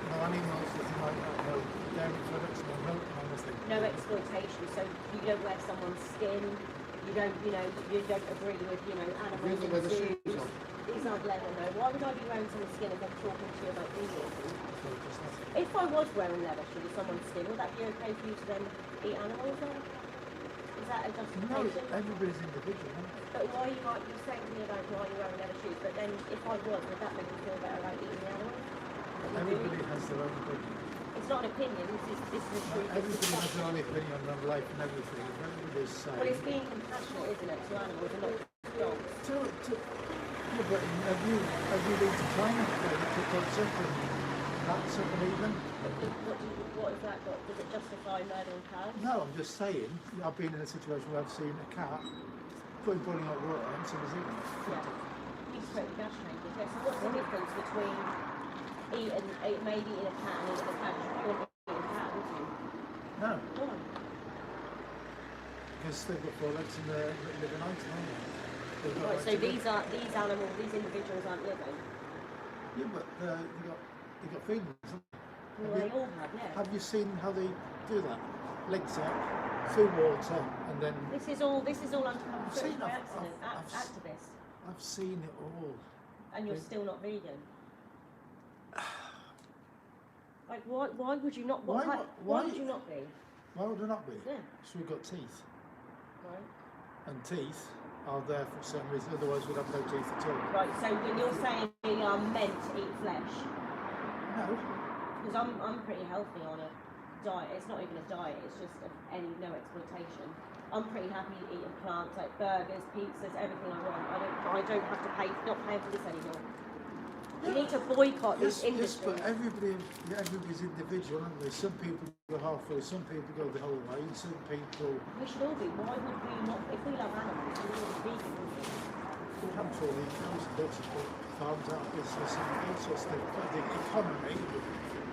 no animals, nothing like that, no dairy products, no milk, no nothing. No exploitation. So you don't wear someone's skin. You don't, you don't agree with, animals These are in leather zoos. shoes on. These aren't leather, no. Why would I be wearing someone's skin if I'm talking to you about veganism? So just nothing. If I was wearing leather shoes, someone's skin, would that be okay for you to then eat animals then? Is that a No, justification? everybody's individual, isn't it? But why you saying to me about why you're wearing leather shoes, but then if I was, would that make you feel better about eating the animals? that you're doing? Everybody has their own opinion. It's not an opinion, this is a truth. Everybody has their own opinion on life and everything. Everybody's Well, it's saying. being compassionate, isn't it, to animals and not dogs. Yeah, but have you been to China where you pick up up and that's up and even? What has that got? Does it justify murdering cows? No, I'm just saying, I've been in a situation where I've seen a cat putting boiling hot water on someone's eating it. Yeah. He's totally gas changers. Yeah. So what's the difference between maybe eating a cat and eating a cow? You want to eat a cow? No, Why? because they've got 4 legs and they're living out, aren't they? They've got Right, right so to live. these animals, these individuals aren't living. Yeah, but they got feelings. haven't they? Well, they all have, yeah. Have you seen how they do that? Legs up, through water, and then This is all uncovered I've footage seen- by I've- accident. I've- Activists, I've seen it all. and you're still not vegan. Like, why would you not? Why- Why why- would you not be? Why would they not be? Yeah. So we've got teeth, Right. and teeth are there for some reason. Otherwise, we'd have no teeth at all. Right. So when you're saying we are meant to eat flesh, No, because I'm pretty healthy on a diet. It's not even a diet. It's just no exploitation. I'm pretty happy eating plants like burgers, pizzas, everything I want. I don't have to pay. Not paying for this anymore. You need to boycott yes, this industry. but everybody's individual, aren't they? Some people go halfway, some people go the whole way, some people. We should all be. Why would we not? If we love animals, we would be vegan, wouldn't we? I'm sure the cows and dogs have put farms out of business and all sorts of things. The economy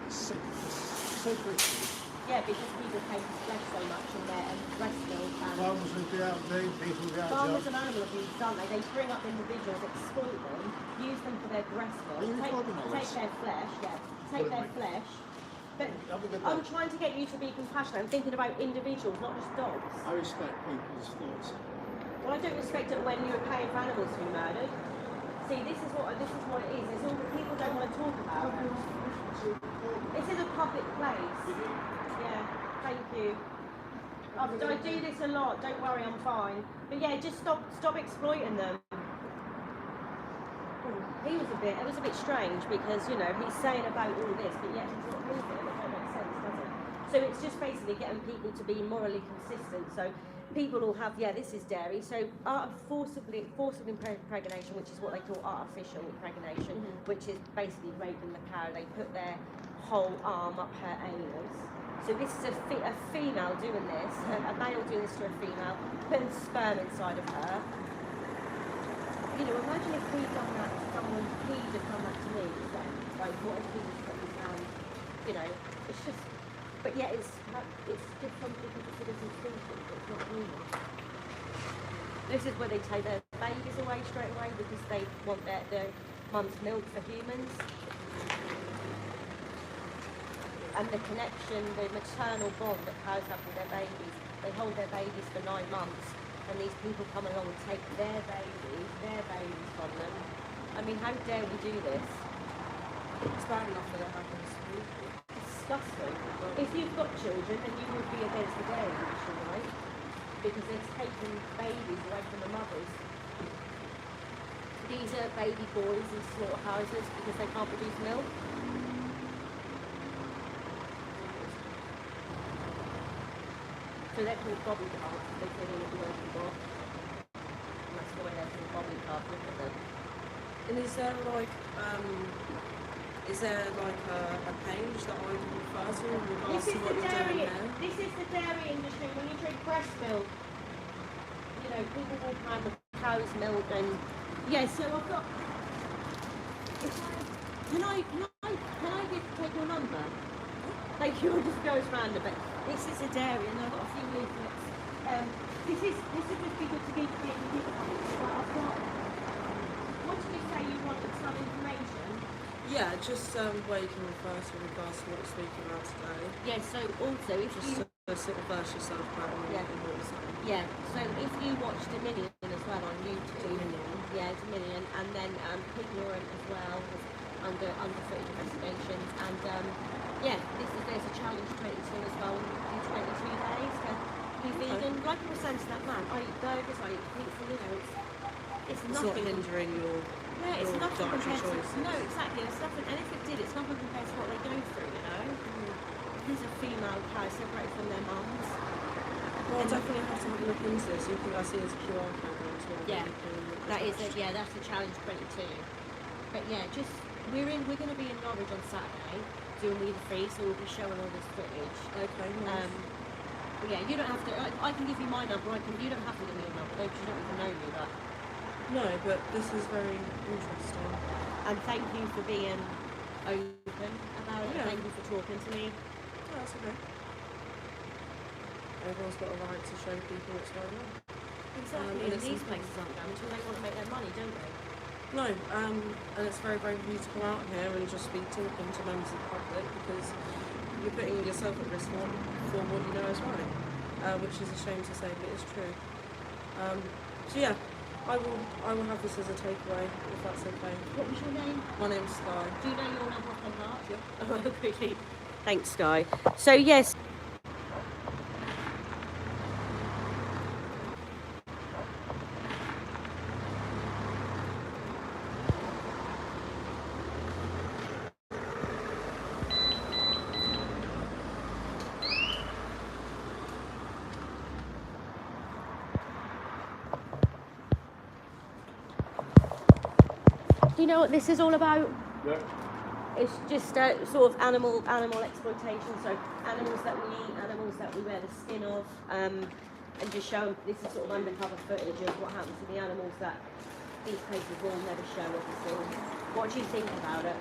is so quickly. Yeah, because people pay for flesh so much and their breast milk and Farmers will be out there, people will be out farmers there. and animal abuse, don't they? They bring up individuals, exploit them, use them for their breast milk, Are you recording all take this? their flesh, take their flesh. But Have a good I'm day. trying to get you to be compassionate. I'm thinking about individuals, not just dogs. I respect people's thoughts. Well, I don't respect it when you're paying for animals to be murdered. See, this is what it is. It's all that people don't want to talk about. This is a public place. Yeah, thank you. I do this a lot. Don't worry, I'm fine. But yeah, just stop exploiting them. It was a bit strange because, you know, he's saying about all this, but yet he's not moving. It don't make sense, does it? So it's just basically getting people to be morally consistent. So people will have, this is dairy. So forcible impregnation, which is what they call artificial impregnation, which is basically raping the cow. They put their whole arm up her anus. So this is a female doing this, a male doing this to a female, putting sperm inside of her. You know, imagine if we'd done that to someone, he'd have done that to me. Like, what if he was putting down, you know, it's just, but yeah, it's just something because it isn't thinking, it's not human. This is where they take their babies away straight away because they want their mum's milk for humans. And the connection, the maternal bond that cows have with their babies, they hold their babies for 9 months. And these people come along and take their babies from them. I mean, how dare we do this? It's bad enough that it happens to me. It's disgusting. If you've got children, then you would be against the dairy industry, right? Because it's taking babies away from the mothers. These are baby boys in slaughterhouses because they can't produce milk. So they're called bobby calves. They fit in at the working dog. And that's why they're called bobby calves. Look at them. And is there like a page that I can refer to in regards to what you're doing there? This is the dairy industry. When you drink breast milk, you know, people walk around with cow's milk and so I've got. Can I take your number? Thank you. I'll just go as random. But this is a dairy, and I've got a few leaflets. This is just be good to give the people. But I've got. What did you say you wanted some information? Yeah, just where you can refer to in regards to what we're speaking about today. Yeah. So also, if Just you to sort of verse yourself back on Yeah. what we're saying. Yeah, so if you watch Dominion as well on YouTube, Dominion, and then Pignorant as well, under footage investigations, and there's a challenge 22 as well, in 22 days to be vegan. Like I was saying to that man, I eat burgers, I eat pizza, you know, it's It's not nothing. hindering your It's your nothing dietary compared to, choices. no, exactly, it's nothing, and if it did, it's nothing compared to what they go through, you know. There's a female cow separated from their mums. Well, I definitely have to have a look into this. You can see there's a QR code there as well. Yeah, You can that is attach. it. Yeah, that's the challenge 22. But yeah, just we're going to be in Norwich on Saturday doing We the Free, so we'll be showing all this footage. Okay, nice. But yeah, you don't have to. I can give you my number. You don't have to give me your number though, because you don't even know me. But No, but this is very interesting. and thank you for being open about it. Yeah. Thank you for talking to me. Oh, that's okay. Everyone's got a right to show people what's going on. Exactly. and And it's these important. places aren't damaged and they want to make their money, don't they? No, and it's very brave of you to come out here and just be talking to members of the public because you're putting yourself at risk for what you know is right, which is a shame to say, but it's true. So yeah, I will have this as a takeaway if that's okay. What was your name? My name's Sky. Do you know your number off by heart? Yeah. Oh, really? Thanks, Sky. So yes. Do you know what this is all about? Yeah. It's just sort of animal exploitation. So animals that we eat, animals that we wear the skin of, and just show them. This is sort of undercover footage of what happens to the animals that these places will never show, obviously. What do you think about it?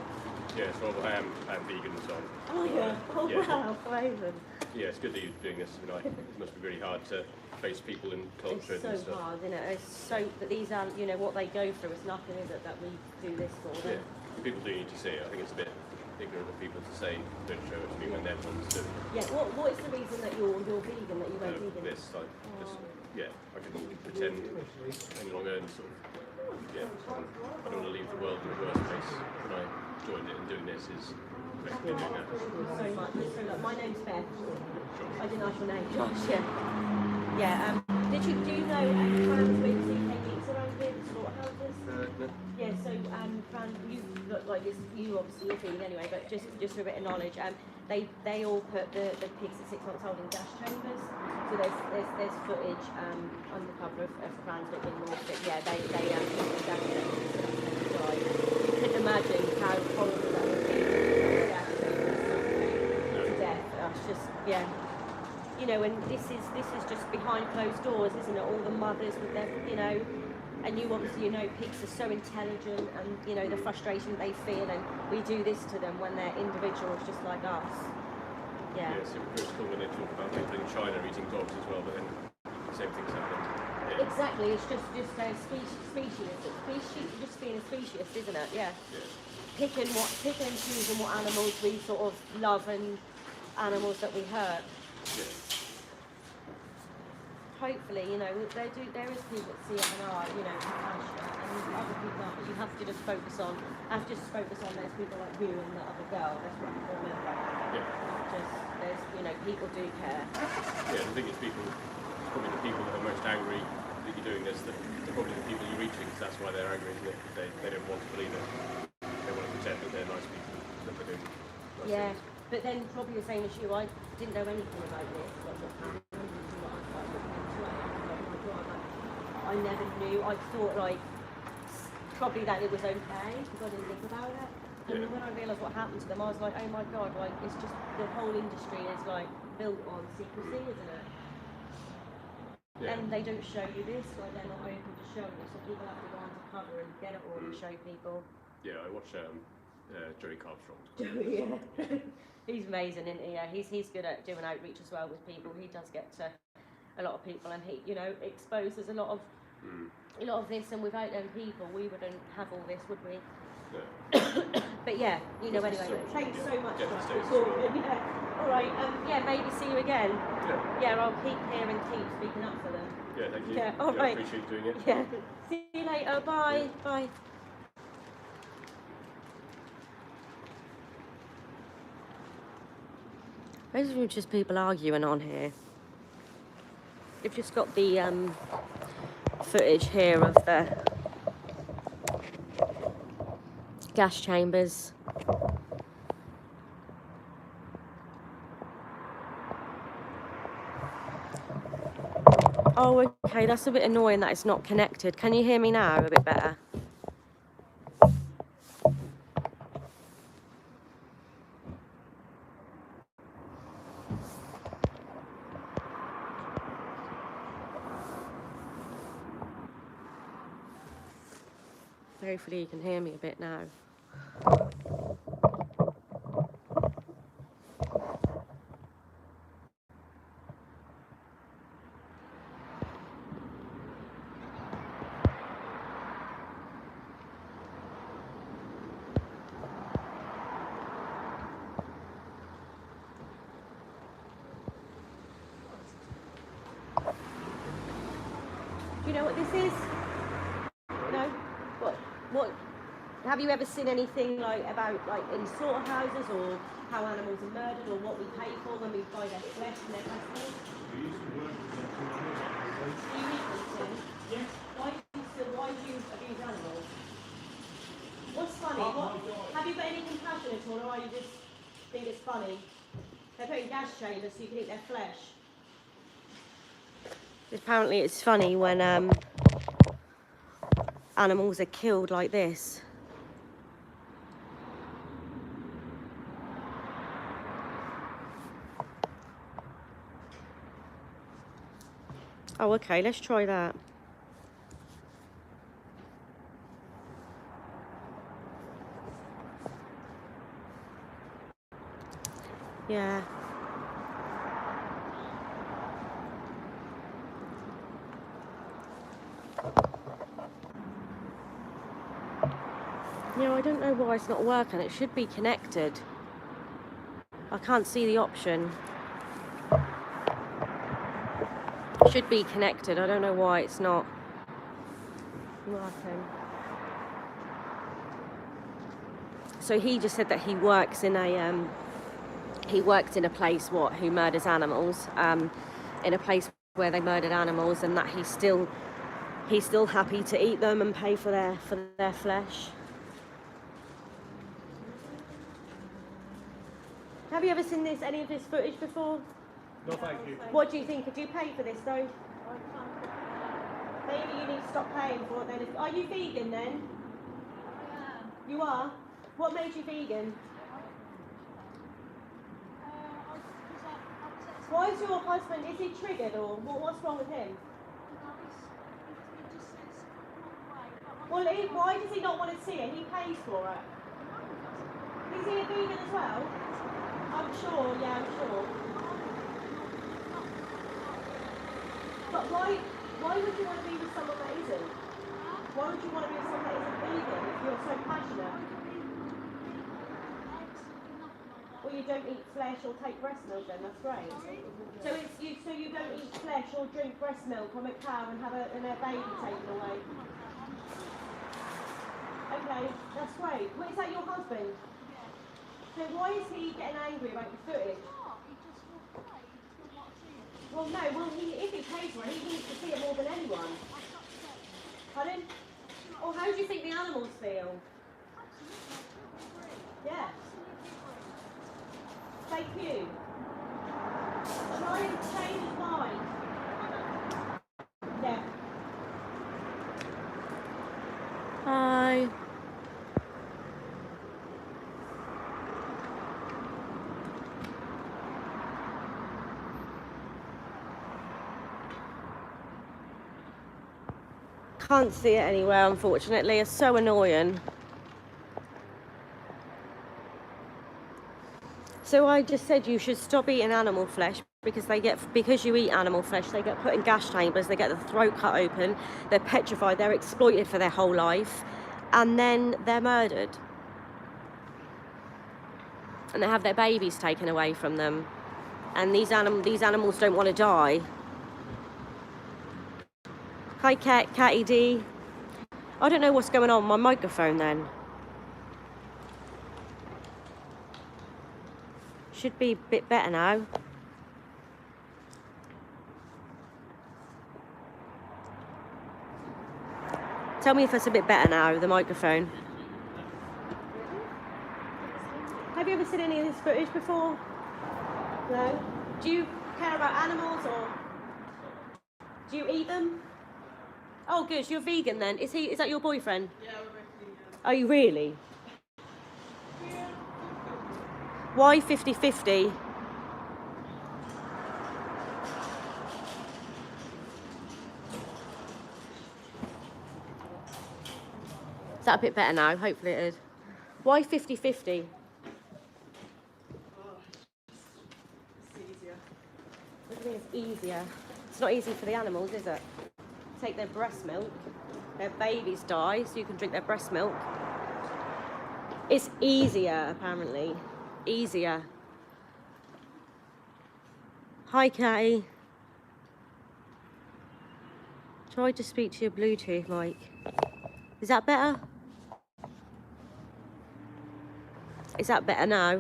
Yeah, so I'm vegan and so on. Oh yeah. Oh Yeah. wow, amazing. Yeah, it's good that you're doing this. I mean, it must be really hard to face people in culture It's and so stuff. hard, isn't it? It's so that these are, you know, what they go through. It's nothing, is it, that we do this for Yeah, them? people do need to see it. I think it's a bit ignorant of people to say don't show it to me when they're the ones that Yeah. What is the reason that you're vegan? That you went vegan? this. I just, yeah, I couldn't pretend any longer and sort of, yeah, I don't want to leave the world in a worse place when I joined it, and doing this is basically doing that. Thank you so much. So look, my name's Beth. I didn't ask your name, Josh. Yeah. Yeah. Do you know trans with CK Geeks around here, the slaughterhouses? No. Yeah. So trans, you look like this. You obviously are vegan anyway, but just for a bit of knowledge, they all put the pigs at 6 months old in gas chambers. So there's footage undercover of trans being lost. But yeah, they put the gas chambers and died. You couldn't imagine how horrible that would be. Gas chambers to death. That's just yeah. You know, and this is just behind closed doors, isn't it? All the mothers with their, you know, and you obviously, you know, pigs are so intelligent, and you know the frustration that they feel, and we do this to them when they're individuals just like us. Yeah. Yeah, so it was cool when they talk about people in China eating dogs as well, but then the same thing's happened. Yeah. Exactly. It's just a species, just being a speciesist, isn't it? Yeah. Yeah. Picking and choosing what animals we sort of love and animals that we hurt. Yeah. Hopefully, you know, there is people that see it and are, you know, compassionate, and other people aren't. But you have to just focus on. There's people like you and the other girl. That's what you remember. Yeah. There's, you know, people do care. Yeah, the thing is it's probably the people that are most angry that you're doing this, that they're probably the people you're reaching, because that's why they're angry, isn't it? Because they don't want to believe it. They want to pretend that they're nice people, that they're doing nice Yeah, things. but then probably the same as you. I didn't know anything about this. Like what happened, I never knew. I thought like probably that it was okay because I didn't think about it. And Yeah. when I realised what happened to them, I was like, oh my god! Like it's just the whole industry is like built on secrecy, isn't it? Yeah. And they don't show you this. Like they're not open to showing it, so people have to go undercover and get it all and show people. Yeah, I watch Joey Carbstrong. Joey, yeah. He's amazing, isn't he? Yeah, he's good at doing outreach as well with people. He does get to a lot of people, and he, you know, exposes a lot of this. And without them people, we wouldn't have all this, would we? Yeah. But yeah, you know. This is Anyway, so- thanks yeah, so much get for to stay talking. Yeah. All right. Yeah, maybe see you again. Yeah. Yeah, I'll keep here and keep speaking up for them. Yeah, thank you. Yeah, all I right. appreciate doing it. Yeah. See you later. Bye. Bye. Those are just people arguing on here. They've just got the footage here of the gas chambers. Oh, okay, that's a bit annoying that it's not connected. Can you hear me now a bit better? Hopefully you can hear me a bit now. what this is? No? What? Have you ever seen anything like about like in slaughterhouses or how animals are murdered or what we pay for when we buy their flesh and their vessels? We used to work with them too. Do you eat them too? Yes. Why do you abuse animals? What's funny? Have you got any compassion at all, or you just think it's funny? They're putting gas chambers so you can eat their flesh. Apparently it's funny when animals are killed like this. Oh, okay, let's try that. Yeah. Yeah, I don't know why it's not working. It should be connected. I can't see the option. It should be connected. I don't know why it's not working. So he just said that he works in a place who murders animals, in a place where they murdered animals, and that he's still happy to eat them and pay for their flesh. Have you ever seen any of this footage before? No, thank you. What do you think? Could you pay for this though? Maybe you need to stop paying for it then. Are you vegan then? You are? What made you vegan? Why is your husband, is he triggered or what's wrong with him? Well, why does he not want to see it? He pays for it. Is he a vegan as well? I'm sure, yeah, I'm sure. But why would you want to be with someone that isn't? Why would you want to be with someone that isn't vegan if you're so passionate? Well, you don't eat flesh or take breast milk then, that's great. So you don't eat flesh or drink breast milk from a cow and have their baby taken away? Okay, that's great. Well, is that your husband? So why is he getting angry about the footage? Well, no, if he pays for it, he needs to see it more than anyone. Pardon? Or how do you think the animals feel? Yeah. Thank you. Try and change his mind. Yeah. Hi. Can't see it anywhere, unfortunately. It's so annoying. So I just said you should stop eating animal flesh because you eat animal flesh, they get put in gas chambers, they get the throat cut open, they're petrified, they're exploited for their whole life, and then they're murdered. And they have their babies taken away from them. And these animals don't want to die. Hi, Catty D. I don't know what's going on with my microphone then. Should be a bit better now. Tell me if it's a bit better now, the microphone. Have you ever seen any of this footage before? No? Do you care about animals or do you eat them? Oh, good. You're vegan then. Is that your boyfriend? Yeah, we're both vegan. Are you really? Why 50-50? Is that a bit better now? Hopefully it is. Why 50-50? It's easier. What do you mean it's easier? It's not easy for the animals, is it? Take their breast milk, their babies die, so you can drink their breast milk. It's easier, apparently. Easier. Hi, Catty. Try to speak to your Bluetooth mic. Is that better? Is that better now?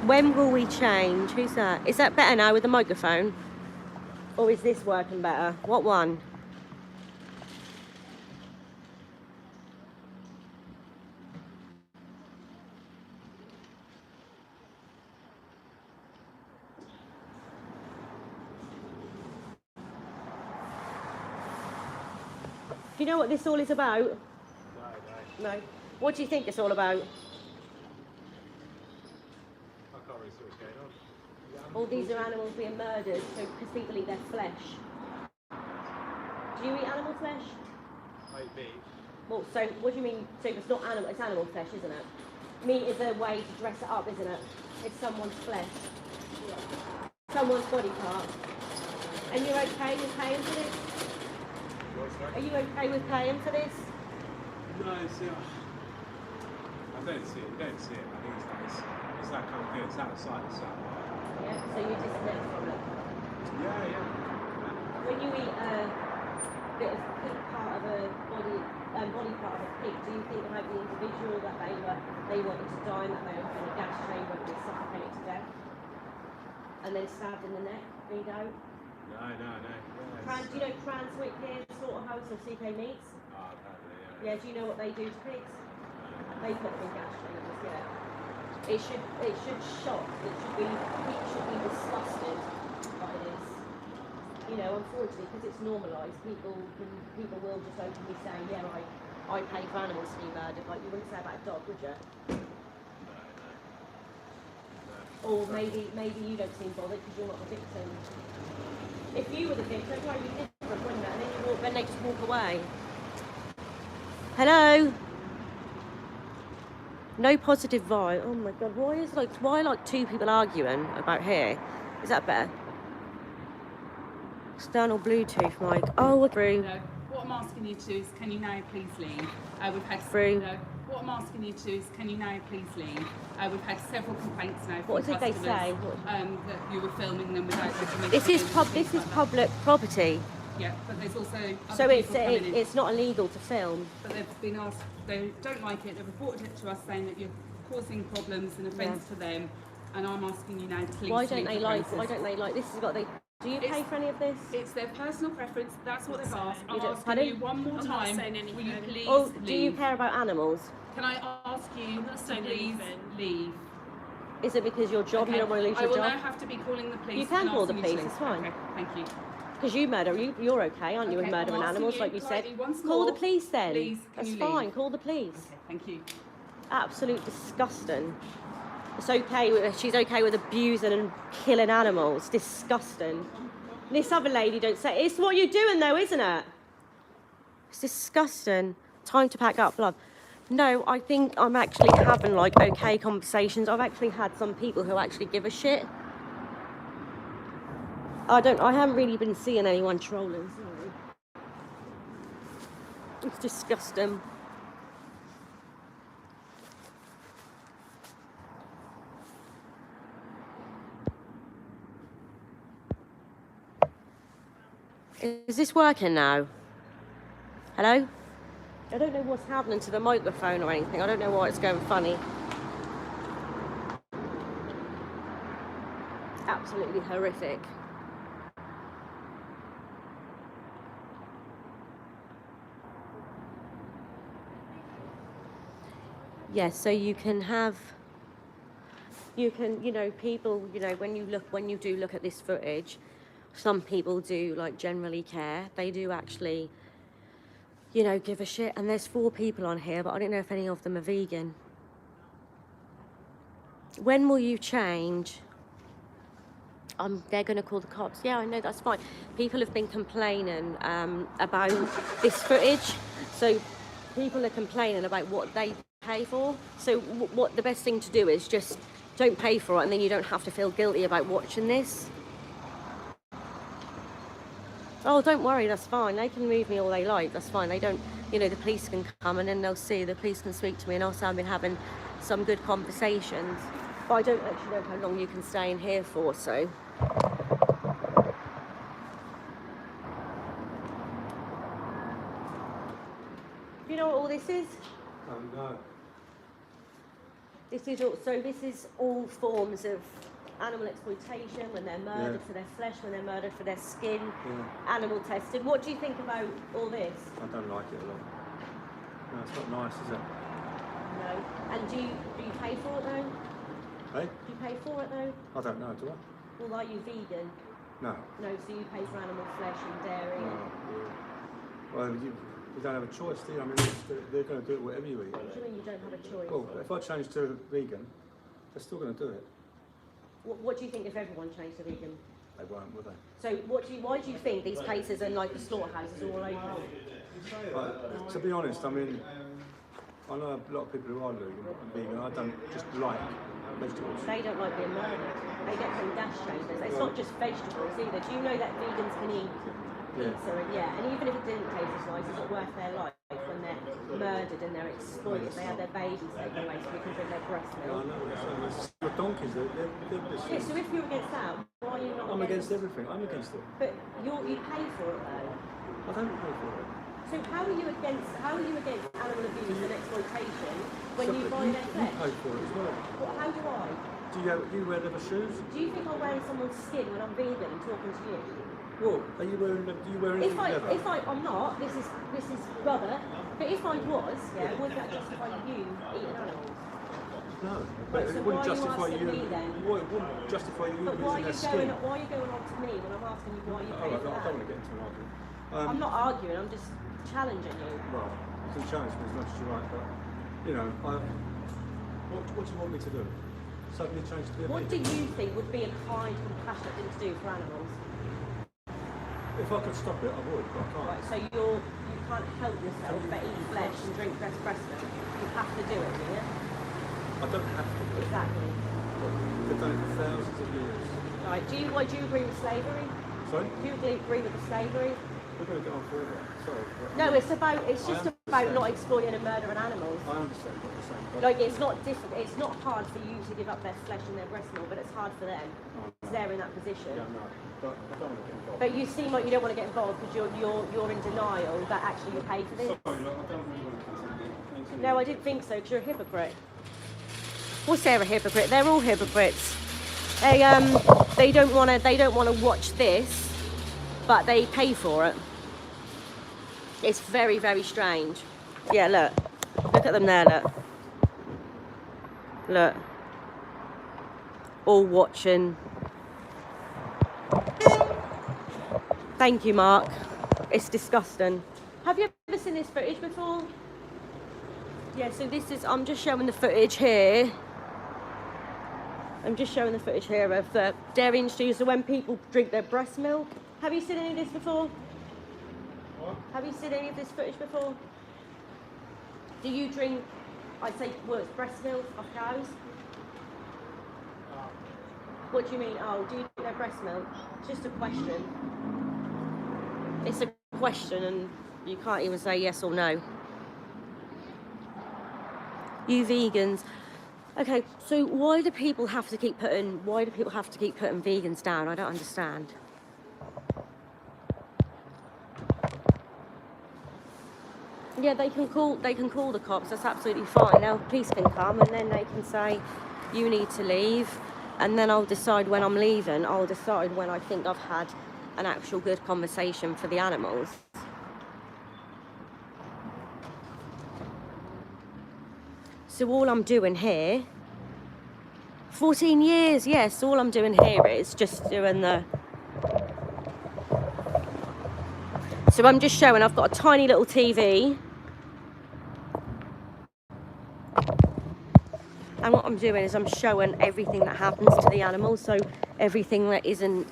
When will we change? Who's that? Is that better now with the microphone? Or is this working better? What one? Do you know what this all is about? No. What do you think it's all about? I can't really see what's going on. All these are animals being murdered because people eat their flesh. Do you eat animal flesh? I eat meat. Well, so what do you mean? So it's not animal, it's animal flesh, isn't it? Meat is a way to dress it up, isn't it? It's someone's flesh. Someone's body part. And you're okay with paying for this? What's that? Are you okay with paying for this? No, see, I don't see it. You don't see it. I think it's that kind of thing. It's outside the sun. Yeah, so you disconnect from it. Yeah. When you eat a bit of pig part of a body part of a pig, do you think about the individual that they wanted to die and that they were in a gas chamber and they suffocated to death? And then stabbed in the neck, bleed out? No. Do you know Cranswick here, Slaughterhouse or CK Meats? Apparently, Yeah, do you know what they do to pigs? They put them in gas chambers, yeah. It should shock, people should be disgusted by this. You know, unfortunately, because it's normalised, people will just openly say, yeah, I pay for animals to be murdered. Like you wouldn't say about a dog, would you? Or maybe you don't seem bothered because you're not the victim. If you were the victim, it would be different, wouldn't it? And then they just walk away. Hello? No positive vibe. Oh my god, why are two people arguing about here? Is that better? External Bluetooth mic. Oh, through. No. What I'm asking you to do is, can you now please leave? We've had Through. No. What I'm asking you to do is, can you now please leave? We've had several complaints now from What did they customers, say? that you were filming them without permission. This is public property, Yeah, but there's also other so people coming in. it's not illegal to film. But they've been asked, they don't like it. They've reported it to us saying that you're causing problems and offence to them. And I'm asking you now to please Why don't leave they the like? premises. Why don't they like? This is what they. Do you pay for any of this? It's their personal preference. That's what they've asked. I'm You don't- asking pardon? you one more I'm not time. saying anything. Will you please Oh, leave? do you care about animals? Can I ask you to saying please anything. leave? Is it because your job? Okay. You don't want to lose I your will now job? have to be calling the police. You can and call the asking you to police, leave. it's fine. Okay, thank you. Because you're okay, aren't you, with Okay, murdering I'm asking animals, you like you said? politely once Call the more, police then. please, can That's you fine. leave? Call the police. Okay, thank you. Absolute disgusting. It's okay with she's okay with abusing and killing animals. Disgusting. This other lady don't say it's what you're doing though, isn't it? It's disgusting. Time to pack up, love. No, I think I'm actually having like okay conversations. I've actually had some people who actually give a shit. I haven't really been seeing anyone trolling, sorry. It's disgusting. Is this working now? Hello? I don't know what's happening to the microphone or anything. I don't know why it's going funny. Absolutely horrific. Yes, so you can have, people, when you do look at this footage, some people do like generally care. They do actually, give a shit. And there's 4 people on here, but I don't know if any of them are vegan. When will you change? They're going to call the cops. Yeah, I know, that's fine. People have been complaining about this footage. So people are complaining about what they pay for. So what the best thing to do is just don't pay for it, and then you don't have to feel guilty about watching this. Oh, don't worry, that's fine. They can move me all they like, that's fine. They don't, the police can come and then they'll see, the police can speak to me, and also I've been having some good conversations. But I don't actually know how long you can stay in here for, so Do you know what all this is? Oh no. This is all forms of animal exploitation, when they're murdered for their flesh, when they're murdered for their skin, animal testing. What do you think about all this? I don't like it a lot. No, it's not nice, is it? No. And do you pay for it though? Hey? Do you pay for it though? I don't know, do I? Well, are you vegan? No. No, so you pay for animal flesh and dairy. No. Well, you don't have a choice, do you? I mean, they're going to do it whatever you eat. What do you mean you don't have a choice? Well, if I change to vegan, they're still going to do it. What do you think if everyone changed to vegan? They won't, will they? So why do you think these places are like the slaughterhouses all over? To be honest, I mean, I know a lot of people who are vegan. I don't just like vegetables. They don't like being murdered. They get some dash chambers. It's not just vegetables either. Do you know that vegans can eat pizza? And even if it didn't taste as nice, is it worth their life when they're murdered and they're exploited? They have their babies taken away so they can drink their breast I milk. know. The donkeys, they're Yeah, so if you're against that, why are you not I'm against everything. I'm against it. But you pay for it though. I don't pay for it. So how are you against animal abuse and exploitation when you buy their You flesh? pay for it as well. How do I? Do you wear leather shoes? Do you think I'm wearing someone's skin when I'm vegan and talking to you? Well, do you wear anything leather? I'm not, this is rubber, but if I was, would that justify you eating animals? No, Right, but so it wouldn't why are you justify asking you. me then? Well, it wouldn't justify you But why using are their skin. why are you going on to me when I'm asking you why you pay Alright, for I that? don't want to get into an argument. I'm not arguing, I'm just challenging you. Well, you can challenge me as much as you like, but you know, what do you want me to do? Suddenly change to be a What do vegan? you think would be a kind, compassionate thing to do for animals? If I could stop it, I would, but I can't. Right, so you can't help yourself but eat flesh and drink breast milk. You have to do it, do you? I don't have to do it. Exactly. They've done it for thousands of years. Right, do you agree with slavery? Sorry? Do you agree with the slavery? We're going to get on forever. Sorry. but- No, it's just about understand. not exploiting and murdering animals. I understand what you're saying. But Like it's not difficult. It's not hard for you to give up their flesh and their breast milk, but it's hard for them because they're in that position. yeah, no, but I don't want to get involved. But you seem like you don't want to get involved because you're in denial that actually you paid for this. Sorry, look, I don't really want to continue. No, I didn't think so because you're a hypocrite. What's they're a hypocrite? They're all hypocrites. They don't want to watch this, but they pay for it. It's very, very strange. Yeah, look at them there. Look, all watching. Thank you, Mark. It's disgusting. Have you ever seen this footage before? Yeah, so I'm just showing the footage here. I'm just showing the footage here of the dairy industry. So when people drink their breast milk. Have you seen any of this before? What? Have you seen any of this footage before? Do you drink, I'd say, it's breast milk of cows? What do you mean? Oh, do you drink their breast milk? It's just a question. It's a question and you can't even say yes or no. You vegans. Okay, so why do people have to keep putting vegans down? I don't understand. Yeah, they can call the cops, that's absolutely fine. Now police can come and then they can say you need to leave, and then I'll decide when I'm leaving. I'll decide when I think I've had an actual good conversation for the animals. So all I'm doing here, 14 years, yes, all I'm doing here is just doing the... So I'm just showing, I've got a tiny little TV. And what I'm doing is I'm showing everything that happens to the animals. So everything that isn't,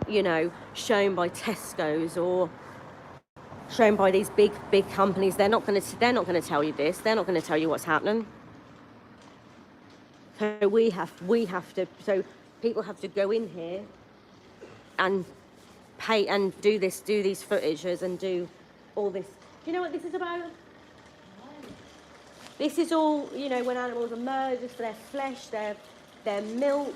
you know, shown by Tesco's or shown by these big companies. They're not going to tell you this. They're not going to tell you what's happening. So we have to, so people have to go in here and pay and do these footages and do all this. Do you know what this is about? This is all, you know, when animals are murdered for their flesh, their milk,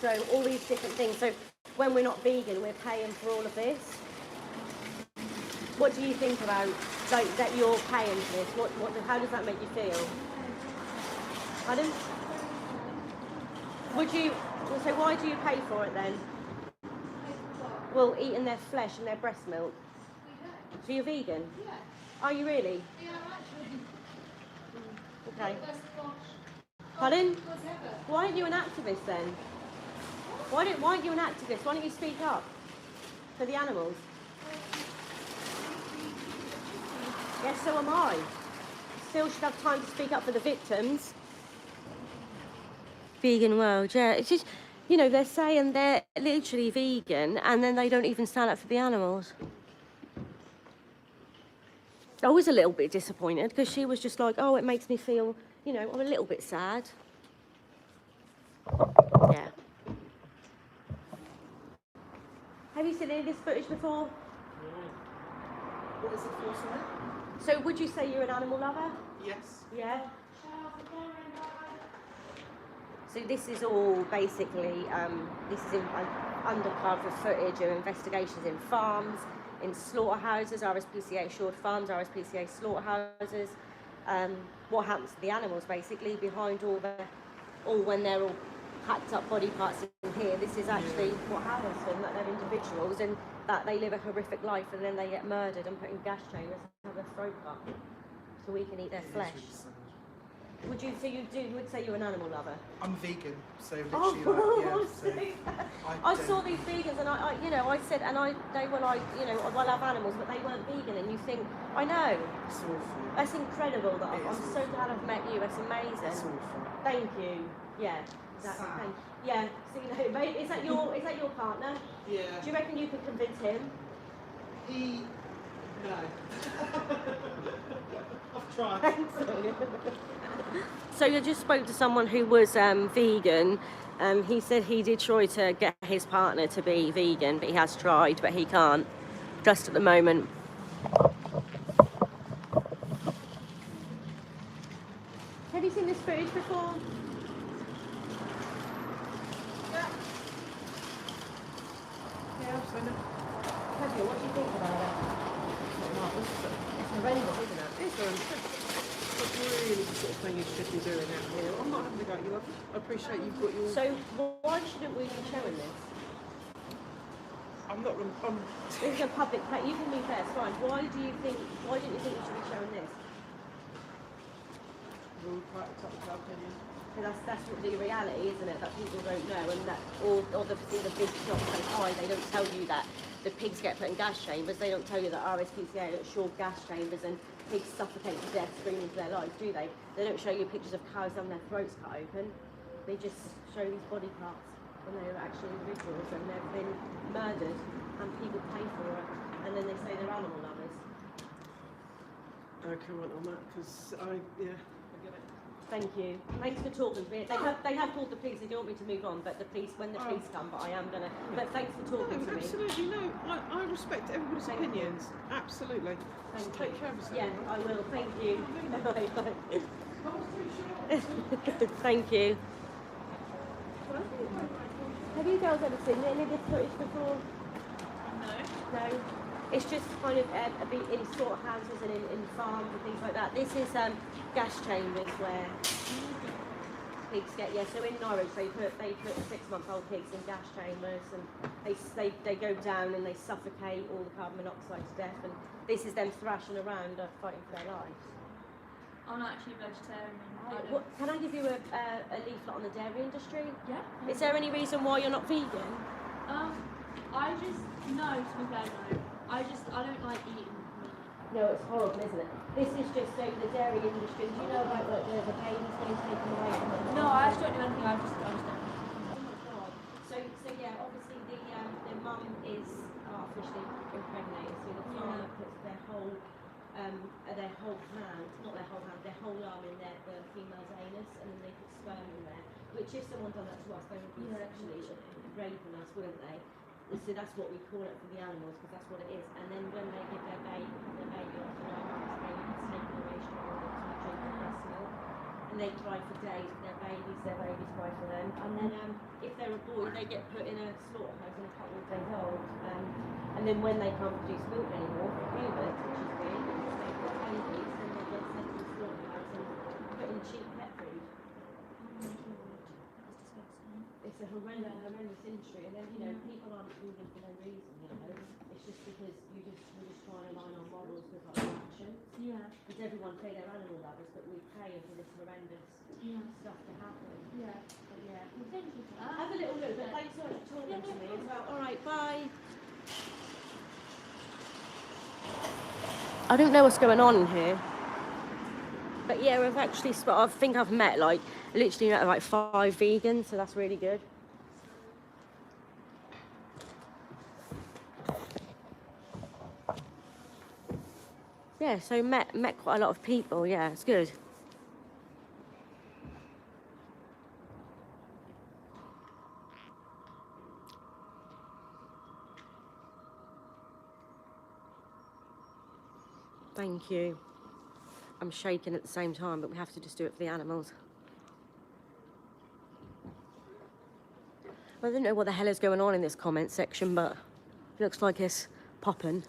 so all these different things. So when we're not vegan, we're paying for all of this. What do you think about like that you're paying for this? How does that make you feel? Pardon? So why do you pay for it then? Well, eating their flesh and their breast milk. So you're vegan? Yeah. Are you really? Yeah, actually. Okay. That's squash. Pardon? Whatever. Why aren't you an activist then? Why aren't you an activist? Why don't you speak up for the animals? Yes, so am I. Still should have time to speak up for the victims. Vegan world, yeah. It's just, you know, they're saying they're literally vegan and then they don't even stand up for the animals. I was a little bit disappointed because she was just like, oh, it makes me feel, you know, I'm a little bit sad. Yeah. Have you seen any of this footage before? What is it for, sorry? So would you say you're an animal lover? Yes. Yeah. So this is all basically, this is undercover footage of investigations in farms, in slaughterhouses, RSPCA assured farms, RSPCA slaughterhouses. What happens to the animals basically behind all when they're all packed up body parts in here. This is actually what happens to them, that they're individuals and that they live a horrific life and then they get murdered and put in gas chambers and have their throat cut so we can eat their flesh. Would you say you're an animal lover? I'm vegan, so Oh, literally, I saw these vegans and I said, they were like, I love animals, but they weren't vegan. And you think, I know. It's awful. That's incredible. That I'm It is so glad I've met you. It's amazing. It's awful. Thank you. Yeah. Exactly. Sam. Thank you. Yeah. So mate, is that your partner? Yeah. Do you reckon you could convince him? No. I've tried. So I just spoke to someone who was vegan. He said he did try to get his partner to be vegan, but he has tried, but he can't, just at the moment. Have you seen this footage before? Yeah, I've seen it. Have you? What do you think about it? It's horrendous, isn't it? It's It's really the sort of thing you should be doing out here. I'm not having to go at you. I appreciate you've got your... So why shouldn't we be showing this? I'm not... This is a public place. You can leave there, it's fine. Why didn't you think we should be showing this? We'll quite accept our opinion. Because that's what the reality, isn't it? That people don't know, and that or the big shops like they don't tell you that the pigs get put in gas chambers. They don't tell you that RSPCA assured gas chambers and pigs suffocate to death, screaming for their lives, do they? They don't show you pictures of cows having their throats cut open. They just show these body parts when they're actually individuals and they've been murdered and people pay for it, and then they say they're animal lovers. I comment on that because I get it. Thank you. Thanks for talking to me. They have called the police. They don't want me to move on, but when the police come, but I am gonna. But thanks for talking to me. Absolutely, no. I respect everybody's opinions. Absolutely. Thank Just you. take care of yourself. Yeah, I will. Thank you. Thank you. Have you girls ever seen any of this footage before? No. No. It's just kind of in slaughterhouses and in farms and things like that. This is gas chambers where pigs get, so in Norwich they put 6-month-old pigs in gas chambers and they go down and they suffocate all the carbon monoxide to death, and this is them thrashing around fighting for their lives. I'm not actually vegetarian. Can I give you a leaflet on the dairy industry? Yeah. Is there any reason why you're not vegan? I just, no, to be fair, no. I don't like eating meat. No, it's horrible, isn't it? This is just so the dairy industry. Do you know about the babies being taken away from them? No, I just don't do anything. I just don't. Oh my god. So yeah, obviously the mum is artificially impregnated, so the father puts their whole hand, not their whole hand, their whole arm in the female's anus, and then they put sperm in there. Which if someone done that to us, they would be sexually raping us, wouldn't they? So that's what we call it for the animals, because that's what it is. And then when they give their baby after 9 months, it's taken away straight away to drink the breast milk. And they cry for days for their babies cry for them. And then if they're a boy, they get put in a slaughterhouse and a couple of days old. And then when they can't produce milk anymore for humans, which is weird, because they a horrendous industry, and then people aren't vegan for no reason. It's just because we're just trying to align our morals with our actions. Yeah. Because everyone say they're animal lovers, but we pay for this horrendous stuff to happen. Yeah. But yeah. Well, thank you for that. Have a little look, but thanks so much for talking to me as well. All right, bye. I don't know what's going on in here. But yeah, I think I've met literally 5 vegans, so that's really good. Yeah, so met quite a lot of people, yeah, it's good. Thank you. I'm shaking at the same time, but we have to just do it for the animals. I don't know what the hell is going on in this comment section, but it looks like it's popping.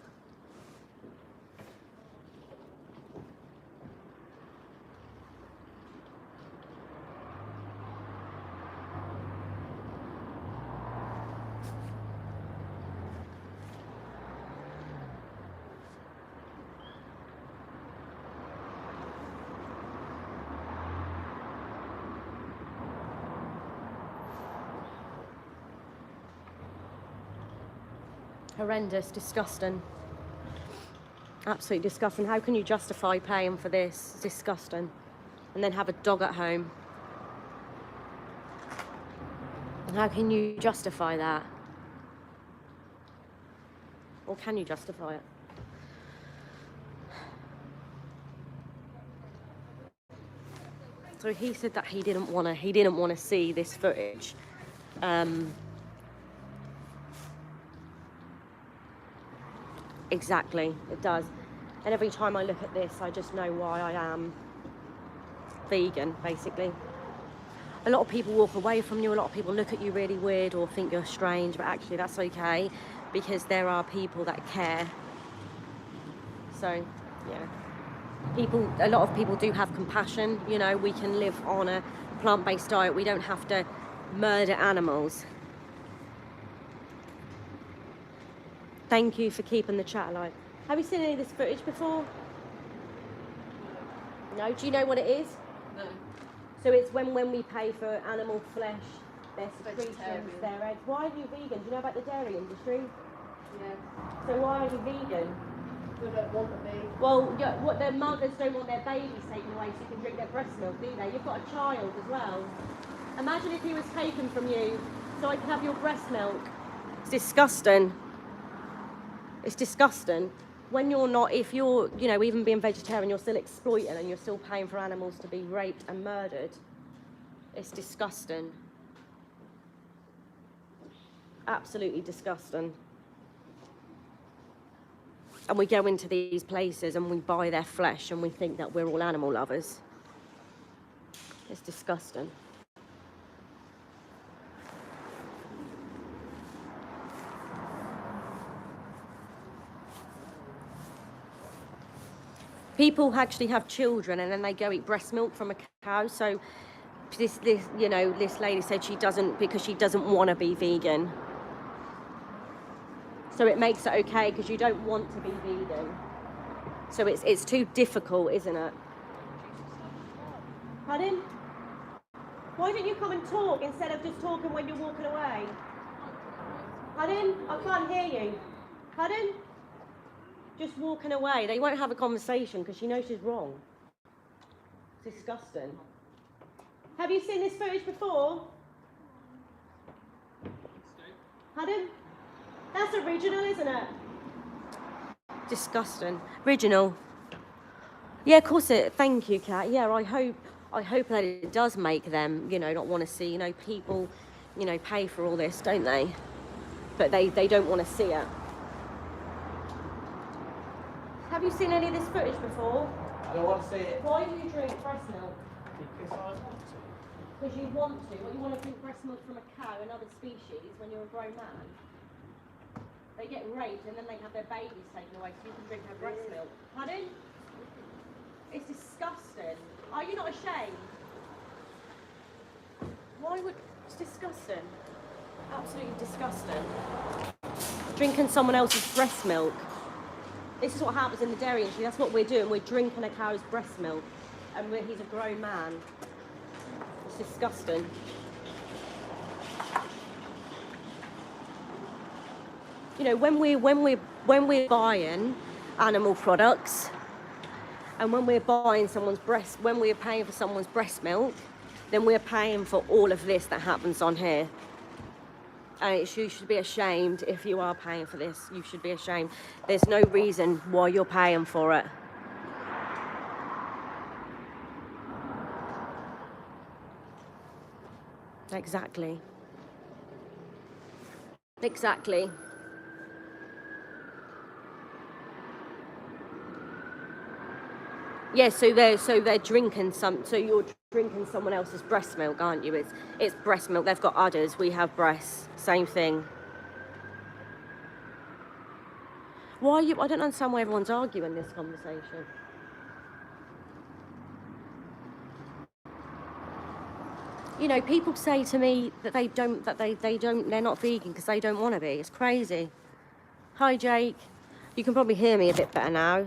Horrendous, disgusting. Absolutely disgusting. How can you justify paying for this? It's disgusting. And then have a dog at home. And how can you justify that? Or can you justify it? So he said that he didn't want to see this footage. Exactly, it does. And every time I look at this, I just know why I am vegan, basically. A lot of people walk away from you, a lot of people look at you really weird or think you're strange, but actually that's okay, because there are people that care. So, yeah. A lot of people do have compassion, we can live on a plant-based diet, we don't have to murder animals. Thank you for keeping the chat alive. Have you seen any of this footage before? No? Do you know what it is? No. So it's when we pay for animal flesh, their secretions, their eggs. Why are you vegan? Do you know about the dairy industry? Yeah. So why are you vegan? We don't want to be. Well, what their mothers don't want their babies taken away so you can drink their breast milk, do they? You've got a child as well. Imagine if he was taken from you so I could have your breast milk. It's disgusting. It's disgusting. When you're not, if you're, even being vegetarian, you're still exploiting and you're still paying for animals to be raped and murdered. It's disgusting. Absolutely disgusting. And we go into these places and we buy their flesh and we think that we're all animal lovers. It's disgusting. People actually have children and then they go eat breast milk from a cow. So this lady said she doesn't, because she doesn't want to be vegan. So it makes it okay because you don't want to be vegan. So it's too difficult, isn't it? Pardon? Why don't you come and talk instead of just talking when you're walking away? Pardon? I can't hear you. Pardon? Just walking away. They won't have a conversation because she knows she's wrong. It's disgusting. Have you seen this footage before? Pardon? That's original, isn't it? Disgusting. Original. Yeah, of course it. Thank you, Kat. Yeah, I hope that it does make them, not want to see, people, pay for all this, don't they? But they don't want to see it. Have you seen any of this footage before? I don't want to see it. Why do you drink breast milk? Because I want to. Because you want to. Well, you want to drink breast milk from a cow, another species, when you're a grown man. They get raped and then they have their babies taken away so you can drink their breast milk. Pardon? It's disgusting. Are you not ashamed? Why would... It's disgusting. Absolutely disgusting. Drinking someone else's breast milk. This is what happens in the dairy industry. That's what we're doing. We're drinking a cow's breast milk, and he's a grown man. It's disgusting. You know, when we're buying animal products, and when we're buying when we're paying for someone's breast milk, then we're paying for all of this that happens on here. And you should be ashamed if you are paying for this. You should be ashamed. There's no reason why you're paying for it. Exactly. Exactly. Yeah, so they're drinking so you're drinking someone else's breast milk, aren't you? It's breast milk. They've got udders, we have breasts. Same thing. I don't understand why everyone's arguing this conversation. You know, people say to me that they're not vegan because they don't want to be. It's crazy. Hi, Jake. You can probably hear me a bit better now.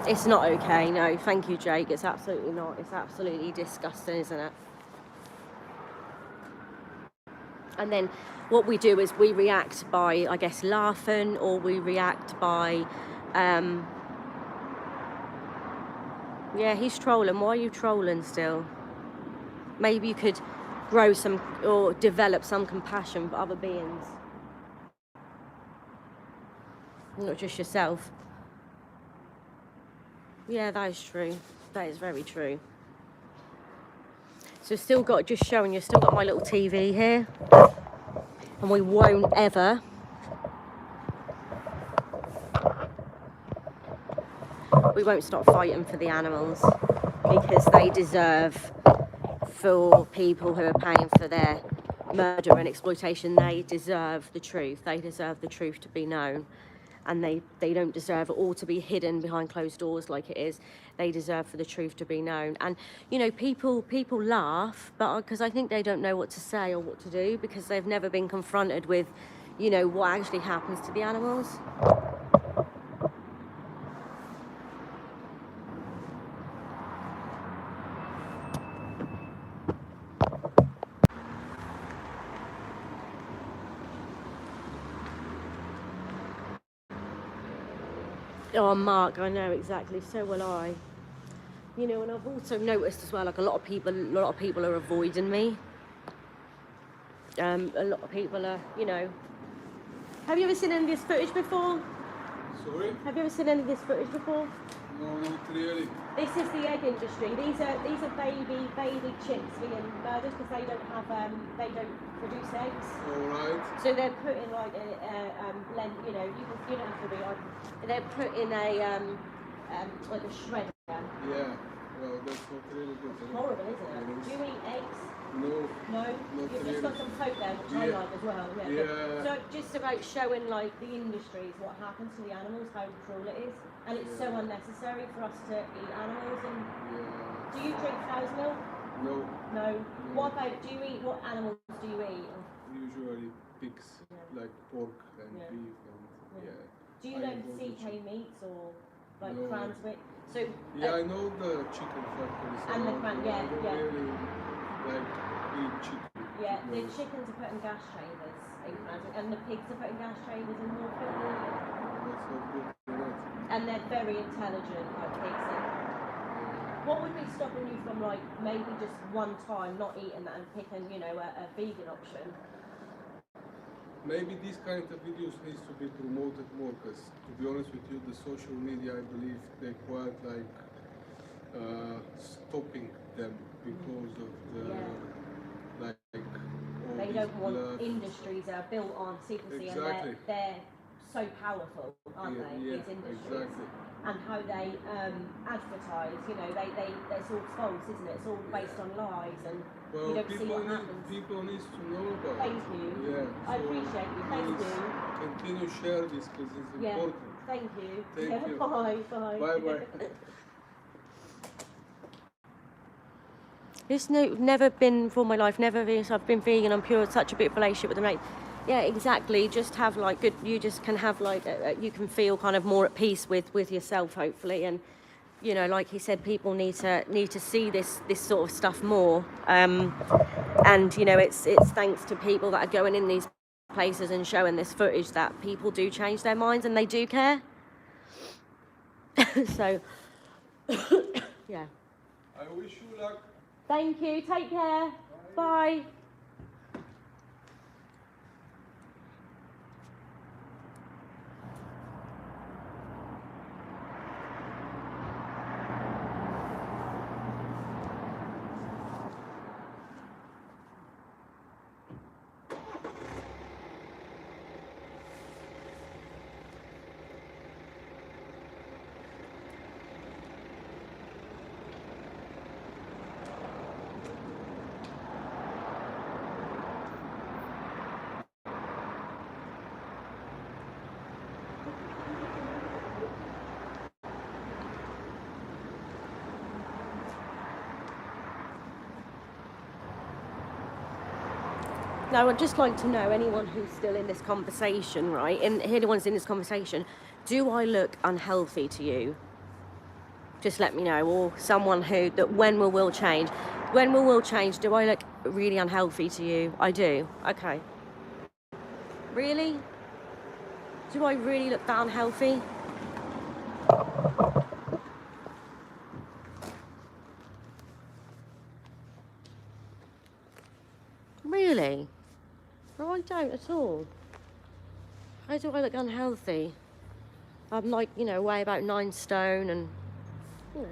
It's not okay, no. Thank you, Jake. It's absolutely not. It's absolutely disgusting, isn't it? And then what we do is we react by, I guess, laughing, or we react by, yeah, he's trolling. Why are you trolling still? Maybe you could grow some, or develop some compassion for other beings. Not just yourself. Yeah, that is true. That is very true. So still got, just showing you, still got my little TV here. And we won't ever stop fighting for the animals, because they deserve, for people who are paying for their murder and exploitation, they deserve the truth. They deserve the truth to be known. And they don't deserve it all to be hidden behind closed doors like it is. They deserve for the truth to be known. And, you know, people laugh, but because I think they don't know what to say or what to do, because they've never been confronted with, you know, what actually happens to the animals. Oh, Mark, I know exactly. So will I. You know, and I've also noticed as well, like a lot of people are avoiding me. A lot of people are, you know. Have you ever seen any of this footage before? Sorry? Have you ever seen any of this footage before? No, not really. This is the egg industry. These are baby chicks being murdered because they don't produce eggs. All right. So they're put in like you know, you don't have to be like, they're put in a like a shredder. Yeah. Well, that's not really good. Horrible, isn't it? Do you eat eggs? No. No? Not You've really. just got some coke there, which I like as well. Yeah. Yeah. So just about showing like the industries, what happens to the animals, how cruel it is. And it's so unnecessary for us to eat animals. And do you drink cow's milk? No. No. What about, what animals do you eat? Usually pigs, like pork and beef and Do you know CK meats or like No. Cranswick? So yeah, I know the chicken factories. And the around, cran- but yeah, I don't yeah. really like eat chicken. yeah, the No. chickens are put in gas chambers in Cranswick, and the pigs are put in gas chambers in Norfolk. That's not good for that. And they're very intelligent, like pigs. And what would be stopping you from like maybe just one time not eating that and picking, you know, a vegan option? Maybe these kind of videos needs to be promoted more, because to be honest with you, the social media, I believe they quite like stopping them because of the like all They these don't want blood. industries that are built on secrecy, Exactly. and they're so powerful, aren't they? Yeah, These industries. exactly. and how they advertise. You know, it's all false, isn't it? It's all based on lies, and Well, you don't see what happens. people need to know about Thank it. you. Yeah, I so appreciate you. Thank please you. Continue share this because it's Yeah. important. Thank you. Thank Yeah, you. Bye. Bye. Bye bye. It's never been for my life. Never been. I've been vegan. I'm pure. Such a beautiful relationship with them. Like, yeah, exactly. Just have like good. You just can have like you can feel kind of more at peace with yourself, hopefully. And you know, like he said, people need to see this sort of stuff more. And you know, it's thanks to people that are going in these places and showing this footage that people do change their minds and they do care. So, yeah. I wish you luck. Thank you. Take care. Bye. Now, I'd just like to know, anyone who's still in this conversation, right? And anyone's in this conversation, do I look unhealthy to you? Just let me know. Or someone that when will change? When will change? Do I look really unhealthy to you? I do. Okay. Really? Do I really look that unhealthy? Really? No, I don't at all. How do I look unhealthy? I'm like, you know, weigh about 9 stone and, you know.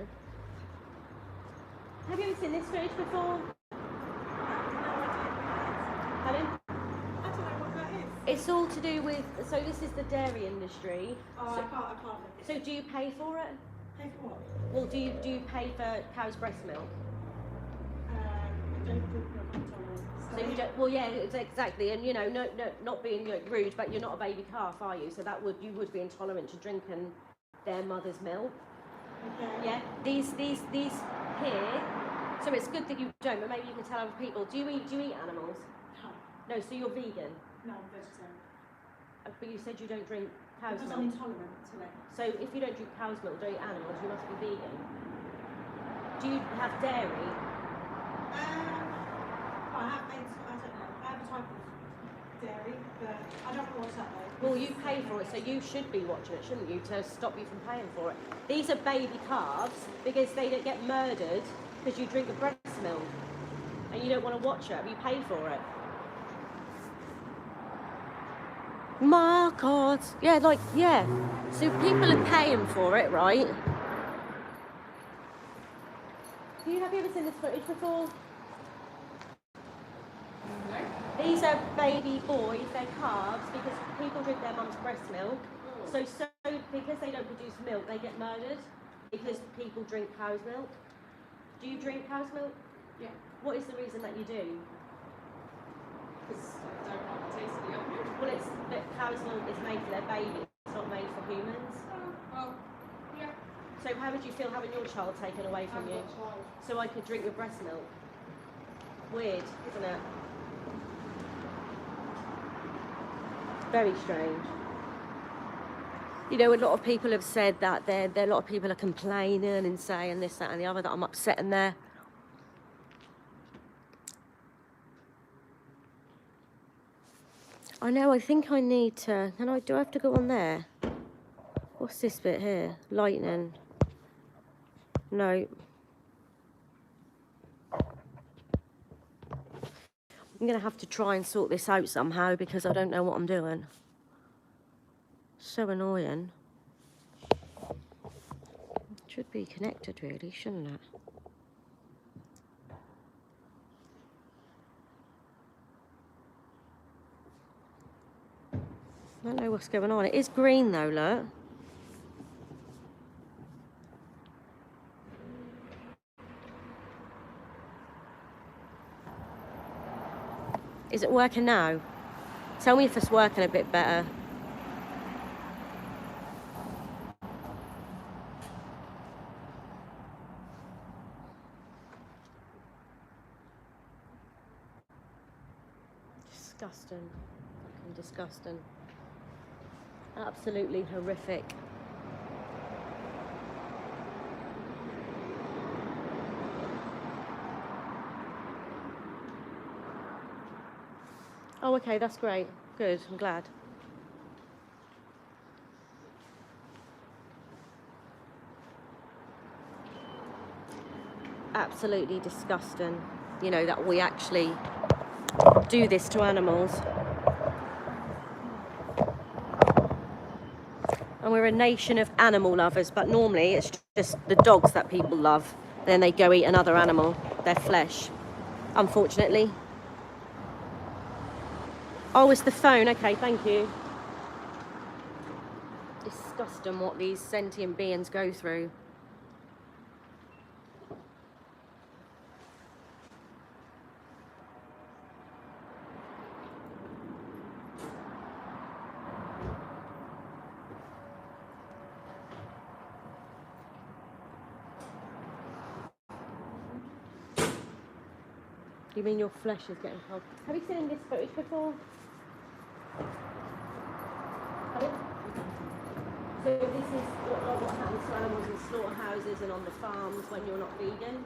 Have you ever seen this footage before? Helen? I don't know what that is. It's all to do with, so this is the dairy industry. Oh, so, I can't look. So do you pay for it? Pay for what? Well, do you pay for cow's breast milk? I don't drink milk, I'm tolerant. So you don't, well, yeah, exactly, and you know, no, not being rude, but you're not a baby calf, are you? So you would be intolerant to drinking their mother's milk. Okay. Yeah, these here. So it's good that you don't, but maybe you can tell other people. Do you eat animals? No. No, so you're vegan. No, I'm vegetarian. But you said you don't drink cow's Because milk. I'm intolerant to it. So if you don't drink cow's milk, don't eat animals, you must be vegan. Do you have dairy? I have eggs, I don't know. I have a type of dairy, but I don't watch that though. Well, you pay for it, so you should be watching it, shouldn't you, to stop you from paying for it. These are baby calves because they don't get murdered because you drink the breast milk and you don't want to watch it, but you pay for it. My God. Yeah, like, yeah. So people are paying for it, right? Have you ever seen this footage before? No. These are baby boys, they're calves, because people drink their mum's breast milk. So because they don't produce milk, they get murdered because people drink cow's milk. Do you drink cow's milk? Yeah. What is the reason that you do? Because I don't like the taste of the other milk. Well, it's that cow's milk is made for their babies, it's not made for humans. Well, yeah. So how would you feel having your child taken away from you? So I could drink your breast milk? Weird, isn't it? Very strange. You know, a lot of people have said that a lot of people are complaining and saying this, that and the other, that I'm upsetting there. I know, I think I need to, do I have to go on there? What's this bit here? Lightning. No. I'm going to have to try and sort this out somehow because I don't know what I'm doing. So annoying. It should be connected really, shouldn't it? I don't know what's going on. It is green though, look. Is it working now? Tell me if it's working a bit better. Disgusting. Fucking disgusting. Absolutely horrific. Oh, okay, that's great. Good, I'm glad. Absolutely disgusting, you know, that we actually do this to animals. And we're a nation of animal lovers, but normally it's just the dogs that people love. Then they go eat another animal, their flesh, unfortunately. Oh, it's the phone. Okay, thank you. Disgusting what these sentient beings go through. You mean your flesh is getting cold? Have you seen this footage before? So this is what happens to animals in slaughterhouses and on the farms when you're not vegan.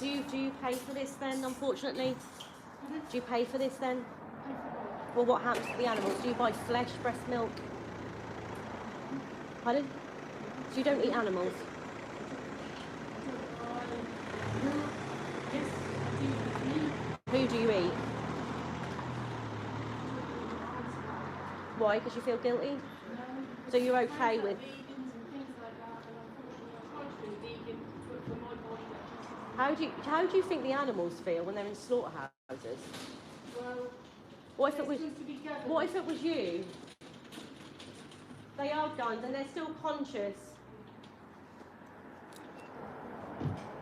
Do you pay for this then, unfortunately? Do you pay for this then? Well, what happens to the animals? Do you buy flesh, breast milk? Pardon? So you don't eat animals? Who do you eat? Why? Because you feel guilty? So you're okay with... How do you think the animals feel when they're in slaughterhouses? What if it was you? They are guns and they're still conscious.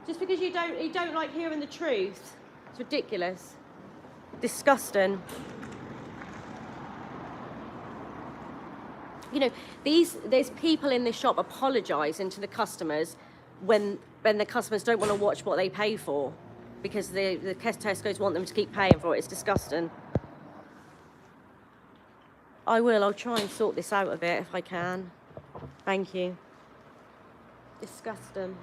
Just because you don't like hearing the truth. It's ridiculous. Disgusting. You know, there's people in this shop apologising to the customers when the customers don't want to watch what they pay for because the Tesco's want them to keep paying for it. It's disgusting. I'll try and sort this out a bit if I can. Thank you. Disgusting.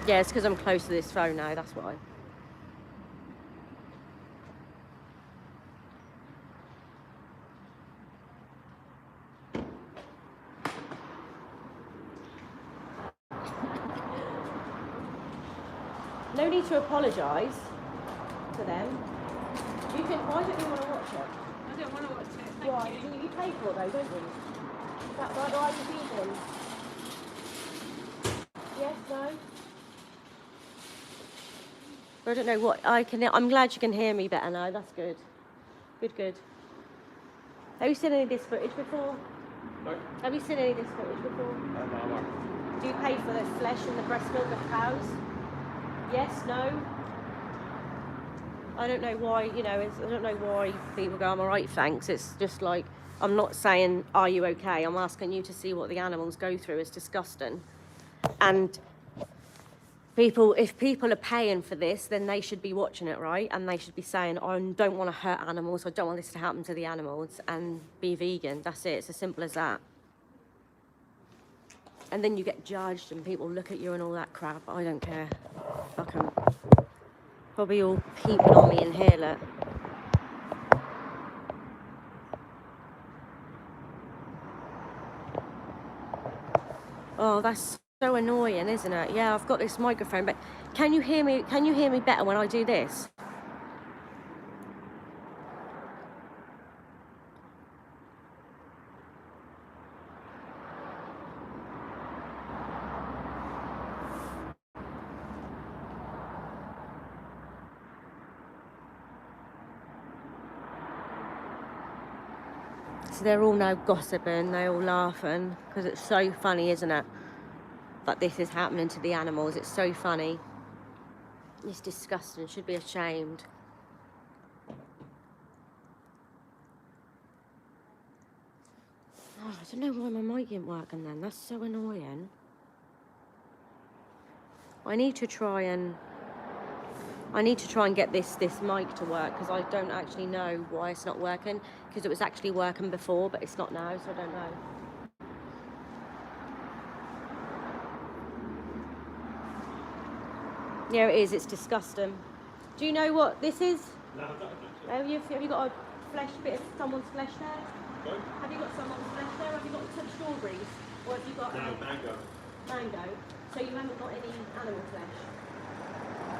Yeah, it's because I'm close to this phone now, that's why. No need to apologise to them. Why don't you want to watch it? I don't want to watch it. Thank Why? you. You pay for it though, don't you? Is that why you vegan? Yes, no? I don't know what I'm glad you can hear me better now. That's good. Good. Have you seen any of this footage before? No. Have you seen any of this footage before? No. Do you pay for the flesh and the breast milk of cows? Yes, no? I don't know why, I don't know why people go, I'm all right, thanks. It's just like, I'm not saying, are you okay? I'm asking you to see what the animals go through. It's disgusting. And if people are paying for this, then they should be watching it, right? And they should be saying, I don't want to hurt animals. I don't want this to happen to the animals, and be vegan. That's it. It's as simple as that. And then you get judged and people look at you and all that crap. I don't care. Fuck 'em. Probably all peeping on me in here, look. Oh, that's so annoying, isn't it? Yeah, I've got this microphone, but can you hear me? Can you hear me better when I do this? So they're all now gossiping, they're all laughing, because it's so funny, isn't it? That this is happening to the animals. It's so funny. It's disgusting, should be ashamed. Oh, I don't know why my mic isn't working then. That's so annoying. I need to try and get this mic to work, because I don't actually know why it's not working, because it was actually working before, but it's not now, so I don't know. Yeah, it is. It's disgusting. Do you know what this is? No, Have you got a bit of someone's flesh there? Sorry? Have you got someone's flesh there? Have you got some strawberries? Or have you got mango. mango? So you haven't got any animal flesh?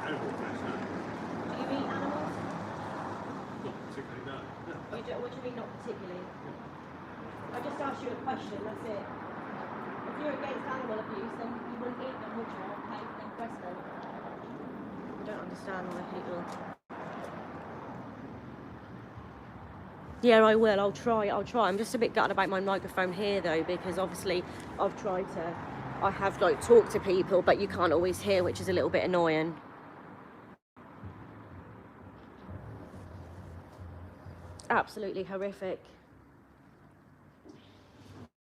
Animal flesh, no. Do you eat animals? Not particularly, no. What do you mean not particularly? I just asked you a question, that's it. If you're against animal abuse, then you wouldn't eat them, would you? Okay, then breast milk. I don't understand why people... Yeah, I will. I'll try. I'm just a bit gutted about my microphone here, though, because obviously I have like talked to people, but you can't always hear, which is a little bit annoying. Absolutely horrific.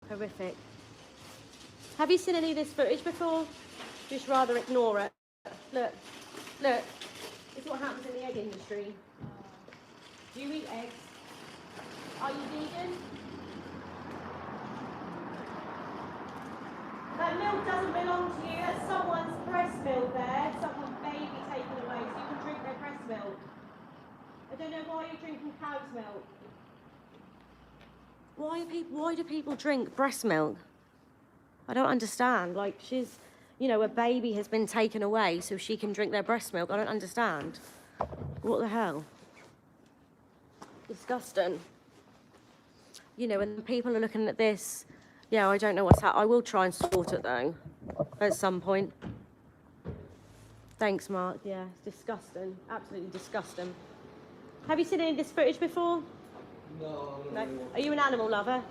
Horrific. Have you seen any of this footage before? Just rather ignore it. Look. It's what happens in the egg industry. Do you eat eggs? Are you vegan? That milk doesn't belong to you. That's someone's breast milk there. Someone's baby taken away, so you can drink their breast milk. I don't know why you're drinking cow's milk. Why do people drink breast milk? I don't understand. Like, she's, you know, a baby has been taken away so she can drink their breast milk. I don't understand. What the hell? Disgusting. You know, and people are looking at this. Yeah, I don't know what's happening. I will try and sort it, though, at some point. Thanks, Mark. Yeah, it's disgusting. Absolutely disgusting. Have you seen any of this footage before? No. Are you an animal lover?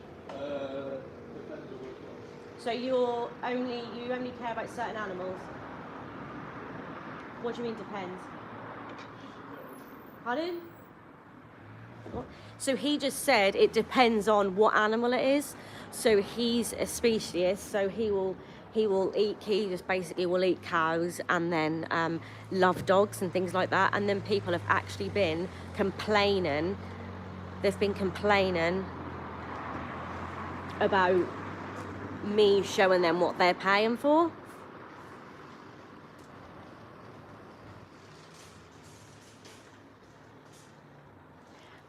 So you only care about certain animals? What do you mean depends? Pardon? What? So he just said it depends on what animal it is. So he's a specialist, so he just basically will eat cows and then love dogs and things like that. And then people have actually been complaining. They've been complaining about me showing them what they're paying for.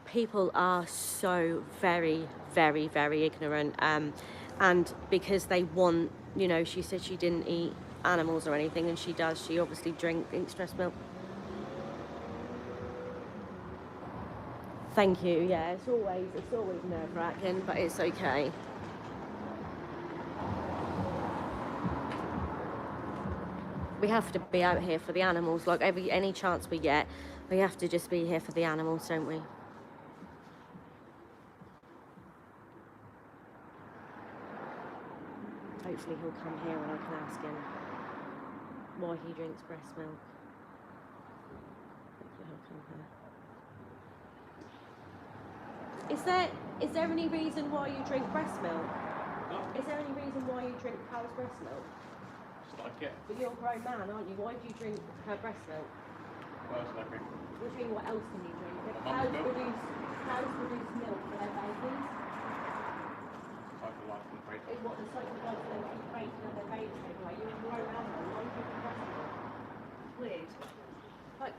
People are so very, very, very ignorant, and because they want, you know, she said she didn't eat animals or anything, and she does. She obviously drinks breast milk. Thank you. Yeah, it's always nerve-wracking, but it's okay. We have to be out here for the animals. Like any chance we get, we have to just be here for the animals, don't we? Hopefully he'll come here and I can ask him why he drinks breast milk. Hopefully he'll come here. Is there any reason why you drink breast milk? No. Is there any reason why you drink cow's breast milk? Just like it. But you're a grown man, aren't you? Why do you drink her breast milk? Well, it's like it. What do you mean, what else can you drink? Mum's milk. Cows produce milk for their babies. Cycle life and break. What the cycle does for them keep breaking up their babies anyway. You're a grown animal, why do you drink breast milk? Weird. Like,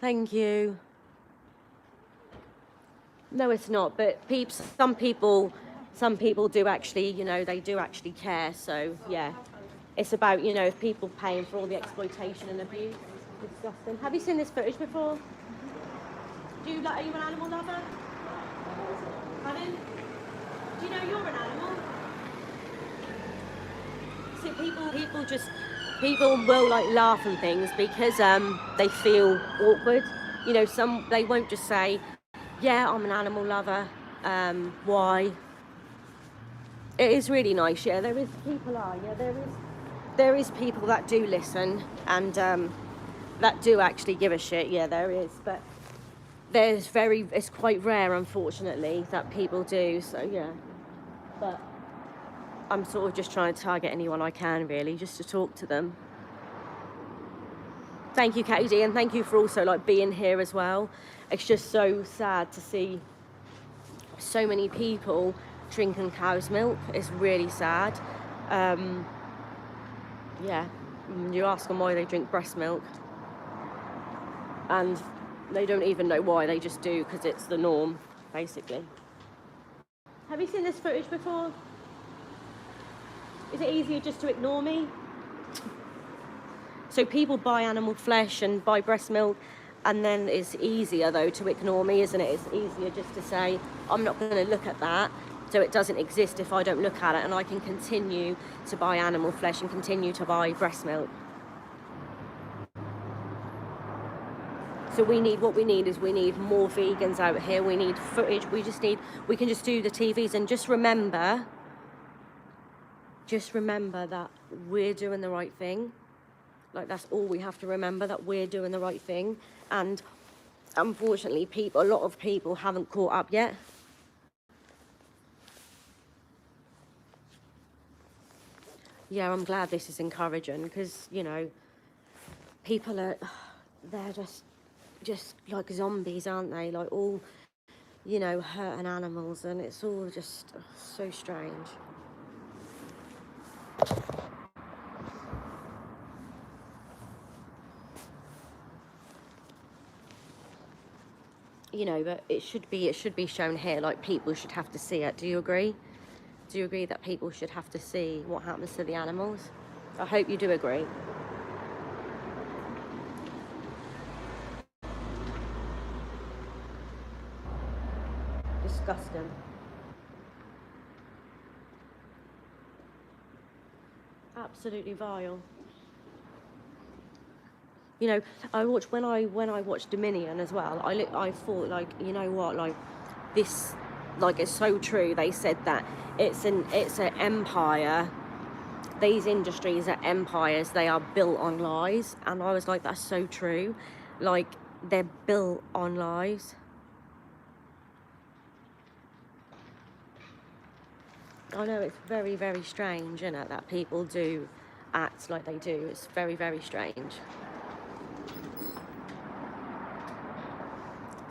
thank you. No, it's not, but some people do actually, you know, they do actually care, so yeah. It's about, you know, if people paying for all the exploitation and abuse. Disgusting. Have you seen this footage before? Are you an animal lover? Pardon? Do you know you're an animal? See, people will like laugh and things because they feel awkward. You know, they won't just say, yeah, I'm an animal lover. Why? It is really nice. Yeah, there is people that do listen and that do actually give a shit. Yeah, there is, but it's quite rare, unfortunately, that people do. So yeah, but I'm sort of just trying to target anyone I can, really, just to talk to them. Thank you, Katie, and thank you for also like being here as well. It's just so sad to see so many people drinking cow's milk. It's really sad. Yeah, you ask them why they drink breast milk, and they don't even know why. They just do because it's the norm, basically. Have you seen this footage before? Is it easier just to ignore me? So people buy animal flesh and buy breast milk, and then it's easier though to ignore me, isn't it? It's easier just to say, I'm not going to look at that, so it doesn't exist if I don't look at it, and I can continue to buy animal flesh and continue to buy breast milk. So we need more vegans out here. We need footage. We can just do the TVs and just remember that we're doing the right thing. Like, that's all we have to remember, that we're doing the right thing. And unfortunately, a lot of people haven't caught up yet. Yeah, I'm glad this is encouraging, because, you know, people they're just like zombies, aren't they? Like, all, you know, hurting animals, and it's all just so strange. You know, but it should be shown here. Like, people should have to see it. Do you agree? Do you agree that people should have to see what happens to the animals? I hope you do agree. Disgusting. Absolutely vile. You know, when I watched Dominion as well, I thought, like, you know what, like, this, like, it's so true. They said that it's an empire. These industries are empires. They are built on lies, and I was like, that's so true. Like, they're built on lies. I know it's very, very strange, isn't it, that people do act like they do. It's very, very strange.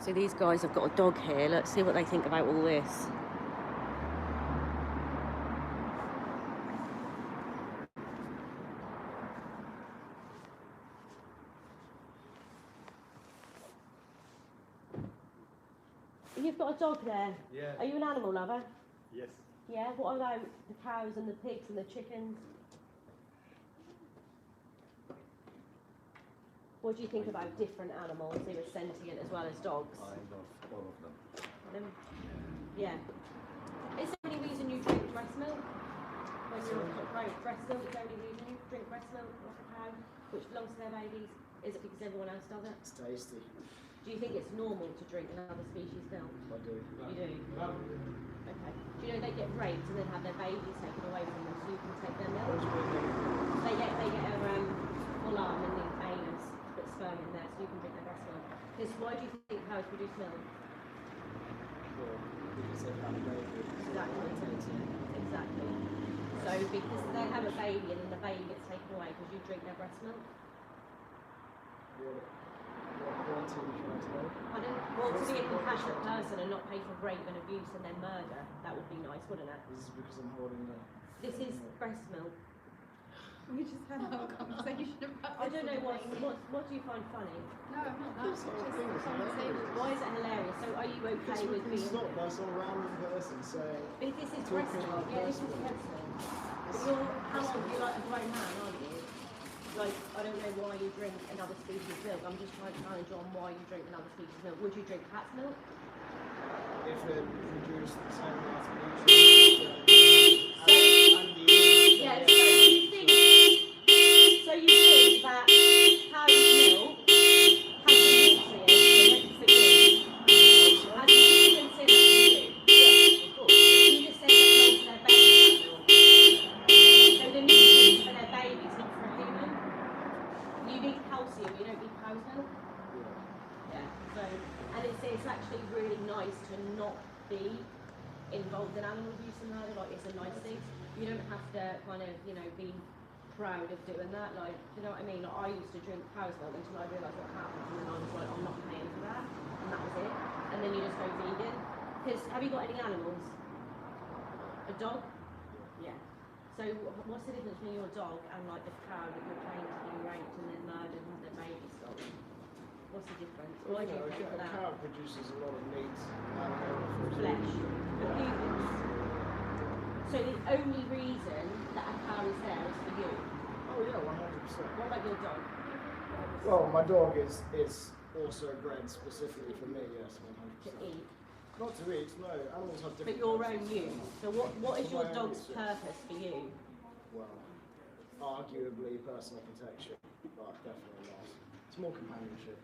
So these guys have got a dog here. Let's see what they think about all this. You've got a dog there? Yeah. Are you an animal lover? Yes. Yeah? What about the cows and the pigs and the chickens? What do you think about different animals who are sentient as well as dogs? I love all of them. Yeah. Is there any reason you drink breast milk? When you're breast milk, is there any reason you drink breast milk off a cow, which belongs to their babies? Is it because everyone else does it? It's tasty. Do you think it's normal to drink another species' milk? I do. You do? Okay. Do you know they get raped and then have their babies taken away from them so you can take their milk? They get a full arm and the anus, put sperm in there so you can drink their breast milk. Because why do you think cows produce milk? Because they've had a baby. Exactly. So because they have a baby and then the baby gets taken away because you drink their breast milk? What are you trying to know? Well, to be a compassionate person and not pay for rape and abuse and then murder, that would be nice, wouldn't it? This is because I'm holding the... This is breast milk. We just had a whole conversation about I don't know what do you find funny? No, I'm not. This whole thing is hilarious. Why is it hilarious? So are you okay with It's being... not by some random person saying... But this is breast milk. Yeah, this is breast milk. But how old? You're like a grown man, aren't you? Like, I don't know why you drink another species of milk. I'm just trying to challenge on why you drink another species of milk. Would you drink cat's milk? If it produced the same amount of nutrients and the... Yeah, so you think that cow's milk has the nutrients nicely. You don't have to kind of, you know, be proud of doing that. Like, you know what I mean? Like, I used to drink cow's milk until I realised what happened, and then I was like, I'm not paying for that, and that was it. And then you just go vegan. Because have you got any animals? A dog? Yeah. So what's the difference between your dog and like the cow that you're claiming to be raped and then murdered and had their baby stolen? What's the difference? Why do you pay for A that? cow produces a lot of meat Flesh. And humans. So the only reason that a cow is there is for you. Oh yeah, 100%. What about your dog? Well, my dog is also bred specifically for me, yes, 100%. To eat. Not to eat, no. Animals have But different your own purposes. use. So what is For your my own dog's use, yes. purpose for you? Well, arguably personal protection, but definitely not. It's more companionship.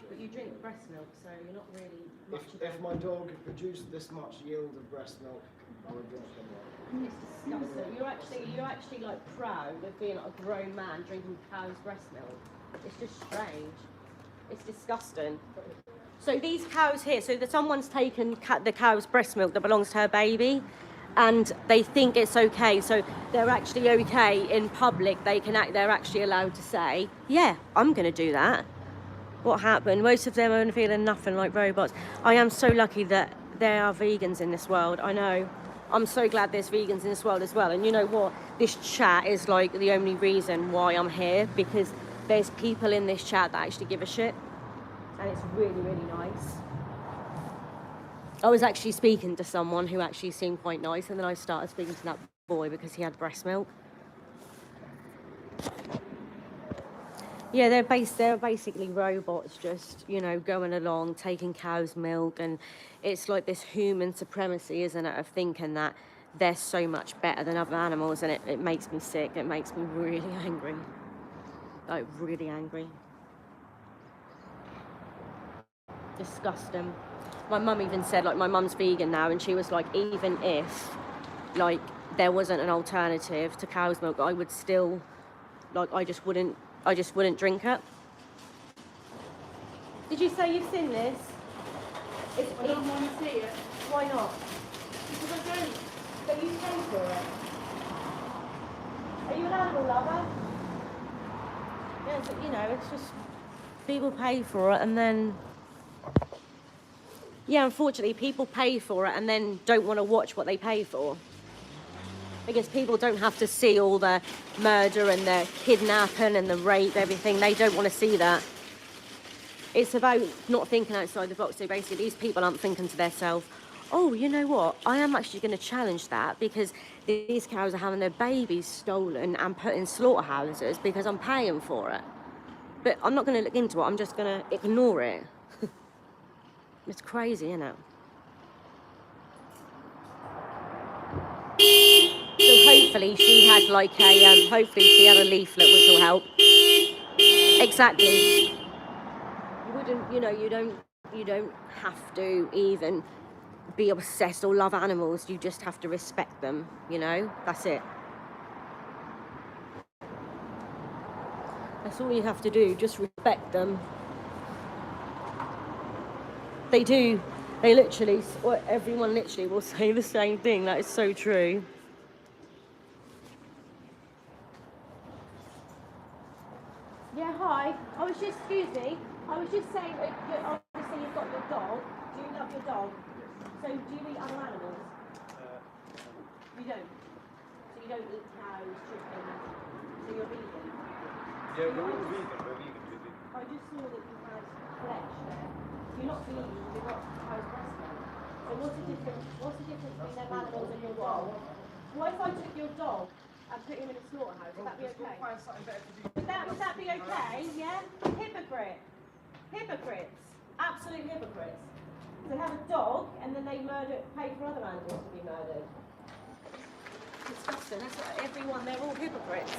But you drink breast milk, so you're not really much of If my dog produced this much yield of breast milk, I would drink them all. It's disgusting. You're actually like proud of being like a grown man drinking cow's breast milk. It's just strange. It's disgusting. So these cows here, so that someone's taken the cow's breast milk that belongs to her baby, and they think it's okay. So they're actually okay in public. They're actually allowed to say, yeah, I'm going to do that. What happened? Most of them are feeling nothing like robots. I am so lucky that there are vegans in this world. I know. I'm so glad there's vegans in this world as well. And you know what? This chat is like the only reason why I'm here, because there's people in this chat that actually give a shit. And it's really, really nice. I was actually speaking to someone who actually seemed quite nice, and then I started speaking to that boy because he had breast milk. Yeah, they're basically robots, just, you know, going along, taking cow's milk, and it's like this human supremacy, isn't it, of thinking that they're so much better than other animals, and it makes me sick. It makes me really angry. Like, really angry. Disgusting. My mum even said, like, my mum's vegan now, and she was like, even if, like, there wasn't an alternative to cow's milk, I would still, like, I just wouldn't drink it. Did you say you've seen this? I don't want to see it. Why not? Because I don't. But you pay for it. Are you an animal lover? Yeah, but you know, it's just people pay for it and then... Yeah, unfortunately, people pay for it and then don't want to watch what they pay for. Because people don't have to see all the murder and the kidnapping and the rape, everything. They don't want to see that. It's about not thinking outside the box. So basically, these people aren't thinking to themselves, oh, you know what? I am actually going to challenge that because these cows are having their babies stolen and put in slaughterhouses because I'm paying for it. But I'm not going to look into it. I'm just going to ignore it. It's crazy, isn't it? So hopefully she had like a, hopefully she had a leaflet which will help. Exactly. You wouldn't, you know, you don't have to even be obsessed or love animals. You just have to respect them, you know? That's it. That's all you have to do, just respect them. They do. They literally, everyone literally will say the same thing. That is so true. Yeah, hi. I was just, excuse me, I was just saying, obviously you've got your dog. Do you love your dog? So do you eat other animals? You don't? So you don't eat cows, chickens, so you're vegan? Yeah, we're all vegan. We're vegan. I just saw that you had flesh there. You're not vegan, you've got cow's breast milk. So what's the difference between them animals and your dog? What if I took your dog and put him in a slaughterhouse? Would that be okay? Would that be okay? Yeah? Hypocrite. Hypocrites. Absolute hypocrites. They have a dog and then they pay for other animals to be murdered. Disgusting. That's what everyone, they're all hypocrites.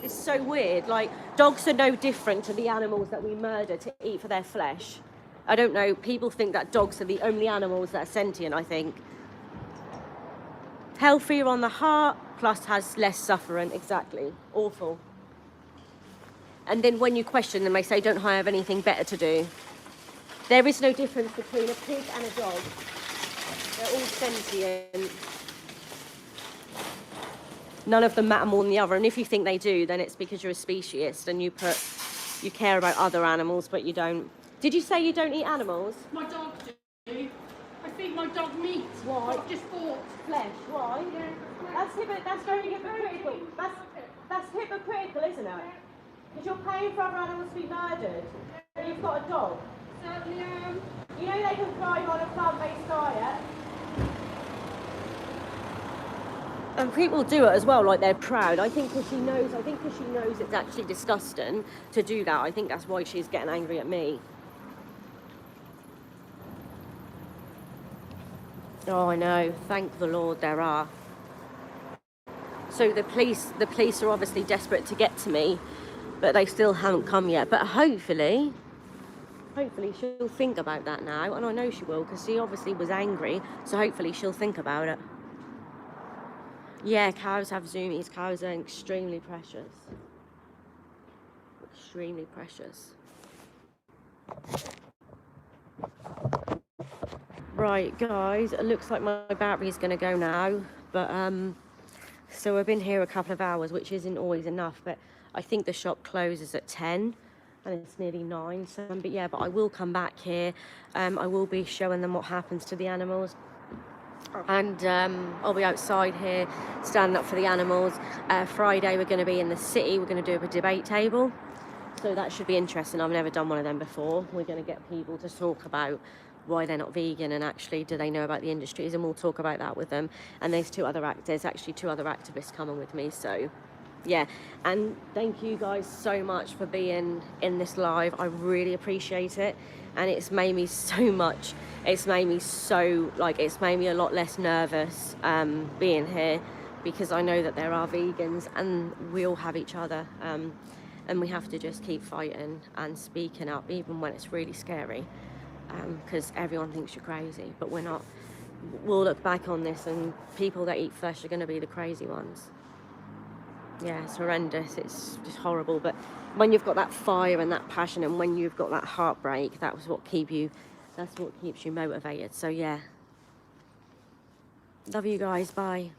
It's so weird. Like, dogs are no different to the animals that we murder to eat for their flesh. I don't know, people think that dogs are the only animals that are sentient, I think. Healthier on the heart, plus has less suffering, exactly. Awful. And then when you question them, they say, don't I have anything better to do? There is no difference between a pig and a dog. They're all sentient. none of them matter more than the other. And if you think they do, then it's because you're a speciesist and you care about other animals, but you don't. Did you say you don't eat animals? My dog do. I feed my dog meat. Why? Not just bought. Flesh, why? That's very hypocritical. That's hypocritical, isn't it? Because you're paying for other animals to be murdered, and you've got a dog. Certainly am. You know they can thrive on a plant-based diet. And people do it as well, like they're proud. I think because she knows it's actually disgusting to do that. I think that's why she's getting angry at me. Oh, I know. Thank the Lord there are. So the police are obviously desperate to get to me, but they still haven't come yet. But hopefully she'll think about that now, and I know she will because she obviously was angry. So hopefully she'll think about it. Yeah, cows have zoomies. Cows are extremely precious. Extremely precious. Right, guys, it looks like my battery's going to go now. But, so I've been here a couple of hours, which isn't always enough. But I think the shop closes at 10 and it's nearly 9. So, but I will come back here. I will be showing them what happens to the animals. And I'll be outside here standing up for the animals. Friday we're going to be in the city. We're going to do a debate table, so that should be interesting. I've never done one of them before. We're going to get people to talk about why they're not vegan and actually do they know about the industries, and we'll talk about that with them. And there's two other activists coming with me. So yeah, and thank you guys so much for being in this live. I really appreciate it, and it's made me so much. It's made me a lot less nervous being here, because I know that there are vegans and we all have each other, and we have to just keep fighting and speaking up even when it's really scary, because everyone thinks you're crazy, but we're not. We'll look back on this and people that eat flesh are going to be the crazy ones. Yeah, it's horrendous. It's just horrible. But when you've got that fire and that passion, and when you've got that heartbreak, that's what keeps you motivated. So yeah, love you guys. Bye.